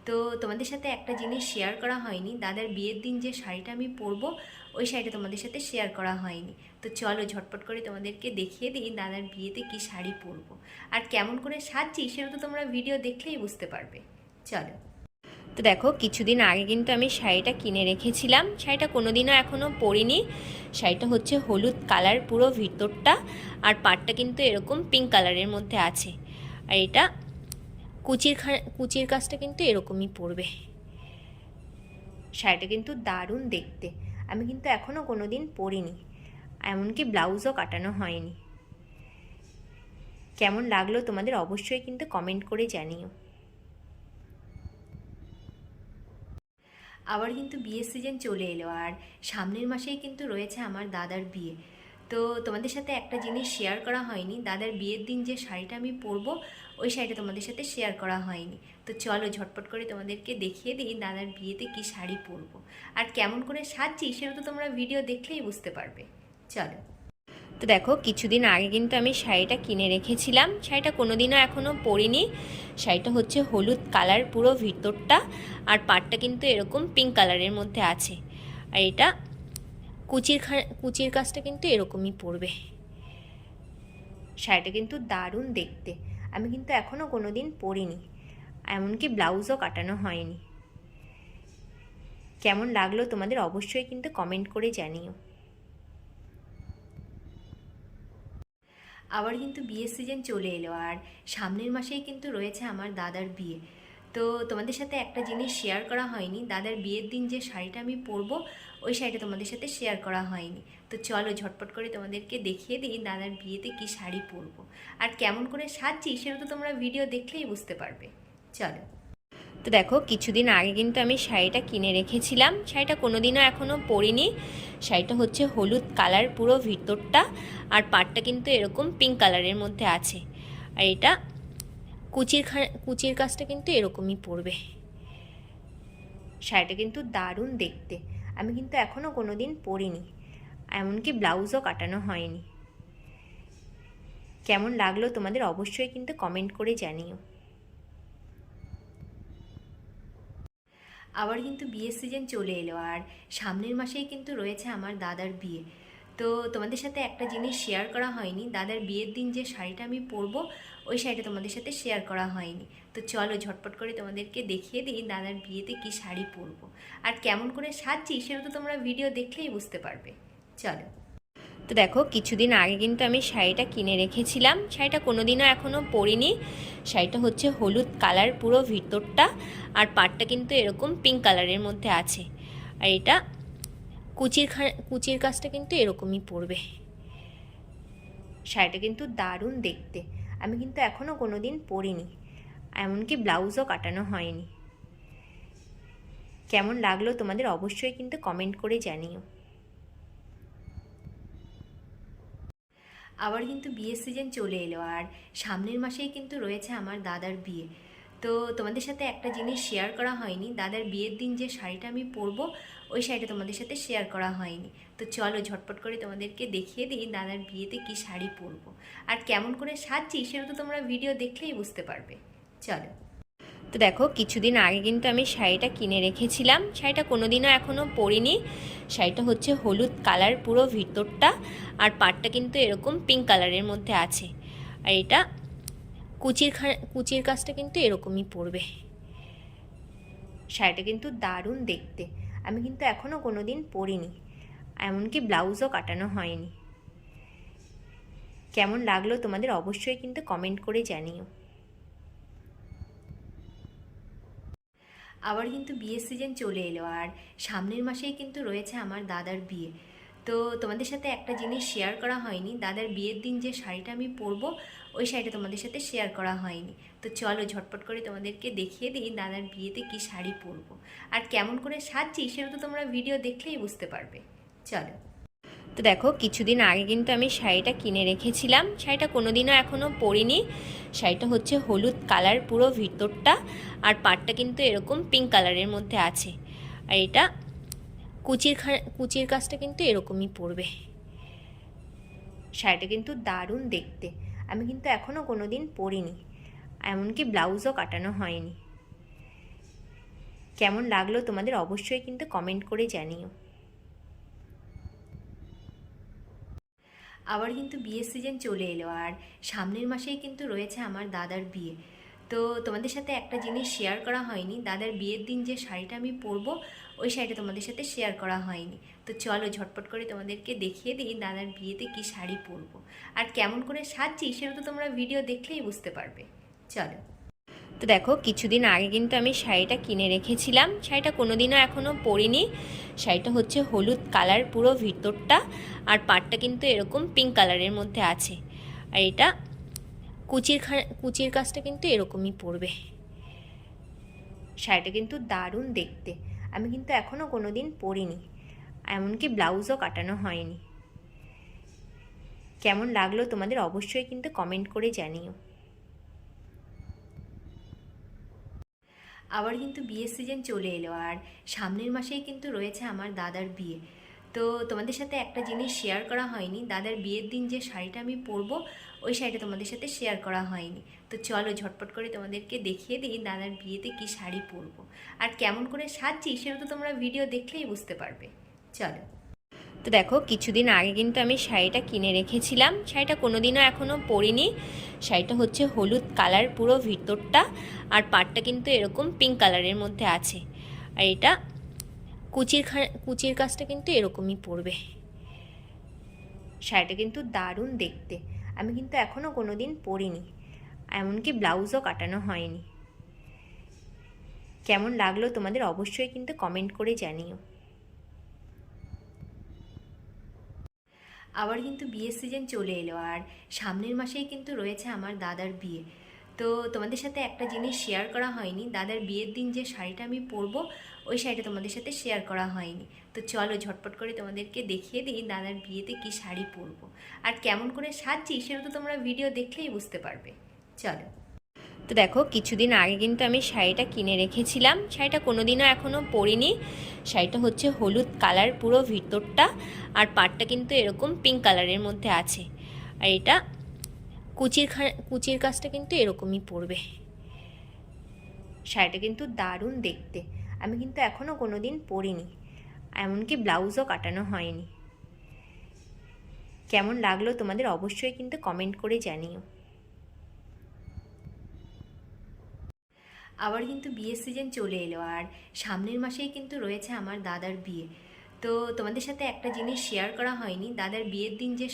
তো তোমাদের সাথে একটা জিনিস শেয়ার করা হয়নি, দাদার বিয়ের দিন যে শাড়িটা আমি পরবো ওই শাড়িটা তোমাদের সাথে শেয়ার করা হয়নি। তো চলো ঝটপট করে তোমাদেরকে দেখিয়ে দিই দাদার বিয়েতে কি শাড়ি পরবো আর কেমন করে সাজছি, সেটা তো তোমরা ভিডিও দেখলেই বুঝতে পারবে। চলো। তো দেখো কিছুদিন আগে কিন্তু আমি শাড়িটা কিনে রেখেছিলাম, শাড়িটা কোনোদিনও এখনও পরিনি। শাড়িটা হচ্ছে হলুদ কালার পুরো ভিতরটা, আর পাড়টা কিন্তু এরকম পিঙ্ক কালারের মধ্যে আছে। আর এটা কুচির কাজটা কিন্তু এরকমই পড়বে। শাড়িটা কিন্তু দারুণ দেখতে, আমি কিন্তু এখনও কোনো দিন পরিনি, এমনকি ব্লাউজও কাটানো হয়নি। কেমন লাগলো তোমাদের অবশ্যই কিন্তু কমেন্ট করে জানিও। আবার কিন্তু বিয়ের সিজন চলে এলো, আর সামনের মাসেই কিন্তু রয়েছে আমার দাদার বিয়ে। তো তোমাদের সাথে একটা জিনিস শেয়ার করা হয়নি, দাদার বিয়ের দিন যে শাড়িটা আমি পরবো ওই শাড়িটা তোমাদের সাথে শেয়ার করা হয়নি। তো চলো ঝটপট করে তোমাদেরকে দেখিয়ে দিই দাদার বিয়েতে কি শাড়ি পরবো আর কেমন করে সাজছি, সেটা তো তোমরা ভিডিও দেখলেই বুঝতে পারবে। চলো। তো দেখো কিছুদিন আগে কিন্তু আমি শাড়িটা কিনে রেখেছিলাম, শাড়িটা কোনোদিনও এখনও পরিনি। শাড়িটা হচ্ছে হলুদ কালার পুরো ভিতরটা, আর পাড়টা কিন্তু এরকম পিঙ্ক কালারের মধ্যে আছে। আর এটা কুচির কাজটা কিন্তু এরকমই পড়বে। শাড়িটা কিন্তু দারুণ দেখতে, আমি কিন্তু এখনও কোনো দিন পরিনি, এমনকি ব্লাউজও কাটানো হয়নি। কেমন লাগলো তোমাদের অবশ্যই কিন্তু কমেন্ট করে জানিও। আবার কিন্তু বিয়ের সিজন চলে এলো, আর সামনের মাসেই কিন্তু রয়েছে আমার দাদার বিয়ে। তো তোমাদের সাথে একটা জিনিস শেয়ার করা হয়নি, দাদার বিয়ের দিন যে শাড়িটা আমি পরবো ওই শাড়িটা তোমাদের সাথে শেয়ার করা হয়নি। তো চলো ঝটপট করে তোমাদেরকে দেখিয়ে দিই দাদার বিয়েতে কি শাড়ি পরবো আর কেমন করে সাজছি, সেটা তো তোমরা ভিডিও দেখলেই বুঝতে পারবে। চলো। তো দেখো কিছুদিন আগে কিন্তু আমি শাড়িটা কিনে রেখেছিলাম, শাড়িটা কোনোদিনও এখনও পরিনি। শাড়িটা হচ্ছে হলুদ কালার পুরো ভিতরটা, আর পাড়টা কিন্তু এরকম পিঙ্ক কালারের মধ্যে আছে। আর এটা কুচির কাজটা কিন্তু এরকমই পড়বে। শাড়িটা কিন্তু দারুণ দেখতে, আমি কিন্তু এখনও কোনো দিন পরিনি, এমনকি ব্লাউজও কাটানো হয়নি। কেমন লাগলো তোমাদের অবশ্যই কিন্তু কমেন্ট করে জানিও। আবার কিন্তু বিয়ের সিজন চলে এলো, আর সামনের মাসেই কিন্তু রয়েছে আমার দাদার বিয়ে। তো তোমাদের সাথে একটা জিনিস শেয়ার করা হয়নি, দাদার বিয়ের দিন যে শাড়িটা আমি পরবো ওই শাড়িটা তোমাদের সাথে শেয়ার করা হয়নি। তো চলো ঝটপট করে তোমাদেরকে দেখিয়ে দিই দাদার বিয়েতে কি শাড়ি পরবো আর কেমন করে সাজছি, সেটা তো তোমরা ভিডিও দেখলেই বুঝতে পারবে। চলো। তো দেখো, কিছুদিন আগে কিন্তু আমি শাড়িটা কিনে রেখেছিলাম, শাড়িটা কোনোদিনও এখনও পরিনি। শাড়িটা হচ্ছে হলুদ কালার পুরো ভিতরটা, আর পাড়টা কিন্তু এরকম পিঙ্ক কালারের মধ্যে আছে। আর এটা কুচির কাজটা কিন্তু এরকমই পড়বে। শাড়িটা কিন্তু দারুণ দেখতে, আমি কিন্তু এখনও কোনো দিন পরিনি, এমনকি ব্লাউজও কাটানো হয়নি। কেমন লাগলো তোমাদের অবশ্যই কিন্তু কমেন্ট করে জানিও। আবার কিন্তু বিয়ের সিজন চলে এলো, আর সামনের মাসেই কিন্তু রয়েছে আমার দাদার বিয়ে। তো তোমাদের সাথে একটা জিনিস শেয়ার করা হয়নি, দাদার বিয়ের দিন যে শাড়িটা আমি পরবো ওই শাড়িটা তোমাদের সাথে শেয়ার করা হয়নি। তো চলো ঝটপট করে তোমাদেরকে দেখিয়ে দিই দাদার বিয়েতে কি শাড়ি পরবো আর কেমন করে সাজছি, সেটা তো তোমরা ভিডিও দেখলেই বুঝতে পারবে। চলো। তো দেখো, কিছুদিন আগে কিন্তু আমি শাড়িটা কিনে রেখেছিলাম, শাড়িটা কোনোদিনও এখনও পরিনি। শাড়িটা হচ্ছে হলুদ কালার পুরো ভিতরটা, আর পাড়টা কিন্তু এরকম পিঙ্ক কালারের মধ্যে আছে। আর এটা কুচির কাজটা কিন্তু এরকমই পড়বে। শাড়িটা কিন্তু দারুণ দেখতে, আমি কিন্তু এখনও কোনো দিন পরিনি, এমনকি ব্লাউজও কাটানো হয়নি। কেমন লাগলো তোমাদের অবশ্যই কিন্তু কমেন্ট করে জানিও। আবার কিন্তু বিয়ের সিজন চলে এলো, আর সামনের মাসেই কিন্তু রয়েছে আমার দাদার বিয়ে। তো তোমাদের সাথে একটা জিনিস শেয়ার করা হয়নি, দাদার বিয়ের দিন যে শাড়িটা আমি পরবো ওই শাড়িটা তোমাদের সাথে শেয়ার করা হয়নি। তো চলো ঝটপট করে তোমাদেরকে দেখিয়ে দিই দাদার বিয়েতে কি শাড়ি পরবো আর কেমন করে সাজছি, সেটা তো তোমরা ভিডিও দেখলেই বুঝতে পারবে। চলো। তো দেখো, কিছুদিন আগে কিন্তু আমি শাড়িটা কিনে রেখেছিলাম, শাড়িটা কোনোদিনও এখনও পরিনি। শাড়িটা হচ্ছে হলুদ কালার পুরো ভিতরটা, আর পাড়টা কিন্তু এরকম পিঙ্ক কালারের মধ্যে আছে। আর এটা কুচির কাজটা কিন্তু এরকমই পড়বে। শাড়িটা কিন্তু দারুণ দেখতে, আমি কিন্তু এখনও কোনো দিন পরিনি, এমনকি ব্লাউজও কাটানো হয়নি। কেমন লাগলো তোমাদের অবশ্যই কিন্তু কমেন্ট করে জানিও। আবার কিন্তু বিয়ের সিজন চলে এলো, আর সামনের মাসেই কিন্তু রয়েছে আমার দাদার বিয়ে। তো তোমাদের সাথে একটা জিনিস শেয়ার করা হয়নি, দাদার বিয়ের দিন যে শাড়িটা আমি পরবো ওই শাড়িটা তোমাদের সাথে শেয়ার করা হয়নি। তো চলো ঝটপট করে তোমাদেরকে দেখিয়ে দিই দাদার বিয়েতে কি শাড়ি পরবো আর কেমন করে সাজছি, সেটা তো তোমরা ভিডিও দেখলেই বুঝতে পারবে। চলো। তো দেখো, কিছুদিন আগে কিন্তু আমি শাড়িটা কিনে রেখেছিলাম, শাড়িটা কোনোদিনও এখনও পরিনি। শাড়িটা হচ্ছে হলুদ কালার পুরো ভিতরটা, আর পাড়টা কিন্তু এরকম পিঙ্ক কালারের মধ্যে আছে। আর এটা কুচির কাজটা কিন্তু এরকমই পড়বে। শাড়িটা কিন্তু দারুণ দেখতে, আমি কিন্তু এখনও কোনো দিন পরিনি, এমনকি ব্লাউজও কাটানো হয়নি। কেমন লাগলো তোমাদের অবশ্যই কিন্তু কমেন্ট করে জানিও। আবার কিন্তু বিয়ের সিজন চলে এলো, আর সামনের মাসেই কিন্তু রয়েছে আমার দাদার বিয়ে। তো তোমাদের সাথে একটা জিনিস শেয়ার করা হয়নি, দাদার বিয়ের দিন যে শাড়িটা আমি পরবো ওই শাড়িটা তোমাদের সাথে শেয়ার করা হয়নি। তো চলো ঝটপট করে তোমাদেরকে দেখিয়ে দিই দাদার বিয়েতে কি শাড়ি পরবো আর কেমন করে সাজছি, সেটা তো তোমরা ভিডিও দেখলেই বুঝতে পারবে। চলো। তো দেখো, কিছুদিন আগে কিন্তু আমি শাড়িটা কিনে রেখেছিলাম, শাড়িটা কোনোদিনও এখনও পরিনি। শাড়িটা হচ্ছে হলুদ কালার পুরো ভিতরটা, আর পাড়টা কিন্তু এরকম পিঙ্ক কালারের মধ্যে আছে। আর এটা কুচির কাজটা কিন্তু এরকমই পড়বে। শাড়িটা কিন্তু দারুণ দেখতে, আমি কিন্তু এখনও কোনো দিন পরিনি, এমনকি ব্লাউজও কাটানো হয়নি। কেমন লাগলো তোমাদের অবশ্যই কিন্তু কমেন্ট করে জানিও। আবার কিন্তু বিয়ের সিজন চলে এলো, আর সামনের মাসেই কিন্তু রয়েছে আমার দাদার বিয়ে। তো তোমাদের সাথে একটা জিনিস শেয়ার করা হয়নি, দাদার বিয়ের দিন যে শাড়িটা আমি পরবো ওই শাড়িটা তোমাদের সাথে শেয়ার করা হয়নি। তো চলো ঝটপট করে তোমাদেরকে দেখিয়ে দিই দাদার বিয়েতে কি শাড়ি পরবো আর কেমন করে সাজছি, সেটা তো তোমরা ভিডিও দেখলেই বুঝতে পারবে। চলো। তো দেখো, কিছুদিন আগে কিন্তু আমি শাড়িটা কিনে রেখেছিলাম, শাড়িটা কোনোদিনও এখনও পরিনি। শাড়িটা হচ্ছে হলুদ কালার পুরো ভিতরটা, আর পাড়টা কিন্তু এরকম পিঙ্ক কালারের মধ্যে আছে। আর এটা কুচির কাজটা কিন্তু এরকমই পড়বে। শাড়িটা কিন্তু দারুণ দেখতে, আমি কিন্তু এখনও কোনো দিন পরিনি, এমনকি ব্লাউজও কাটানো হয়নি। কেমন লাগলো তোমাদের অবশ্যই কিন্তু কমেন্ট করে জানিও। আবার কিন্তু বিয়ের সিজন চলে এলো, আর সামনের মাসেই কিন্তু রয়েছে আমার দাদার বিয়ে। তো তোমাদের সাথে একটা জিনিস শেয়ার করা হয়নি, দাদার বিয়ের দিন যে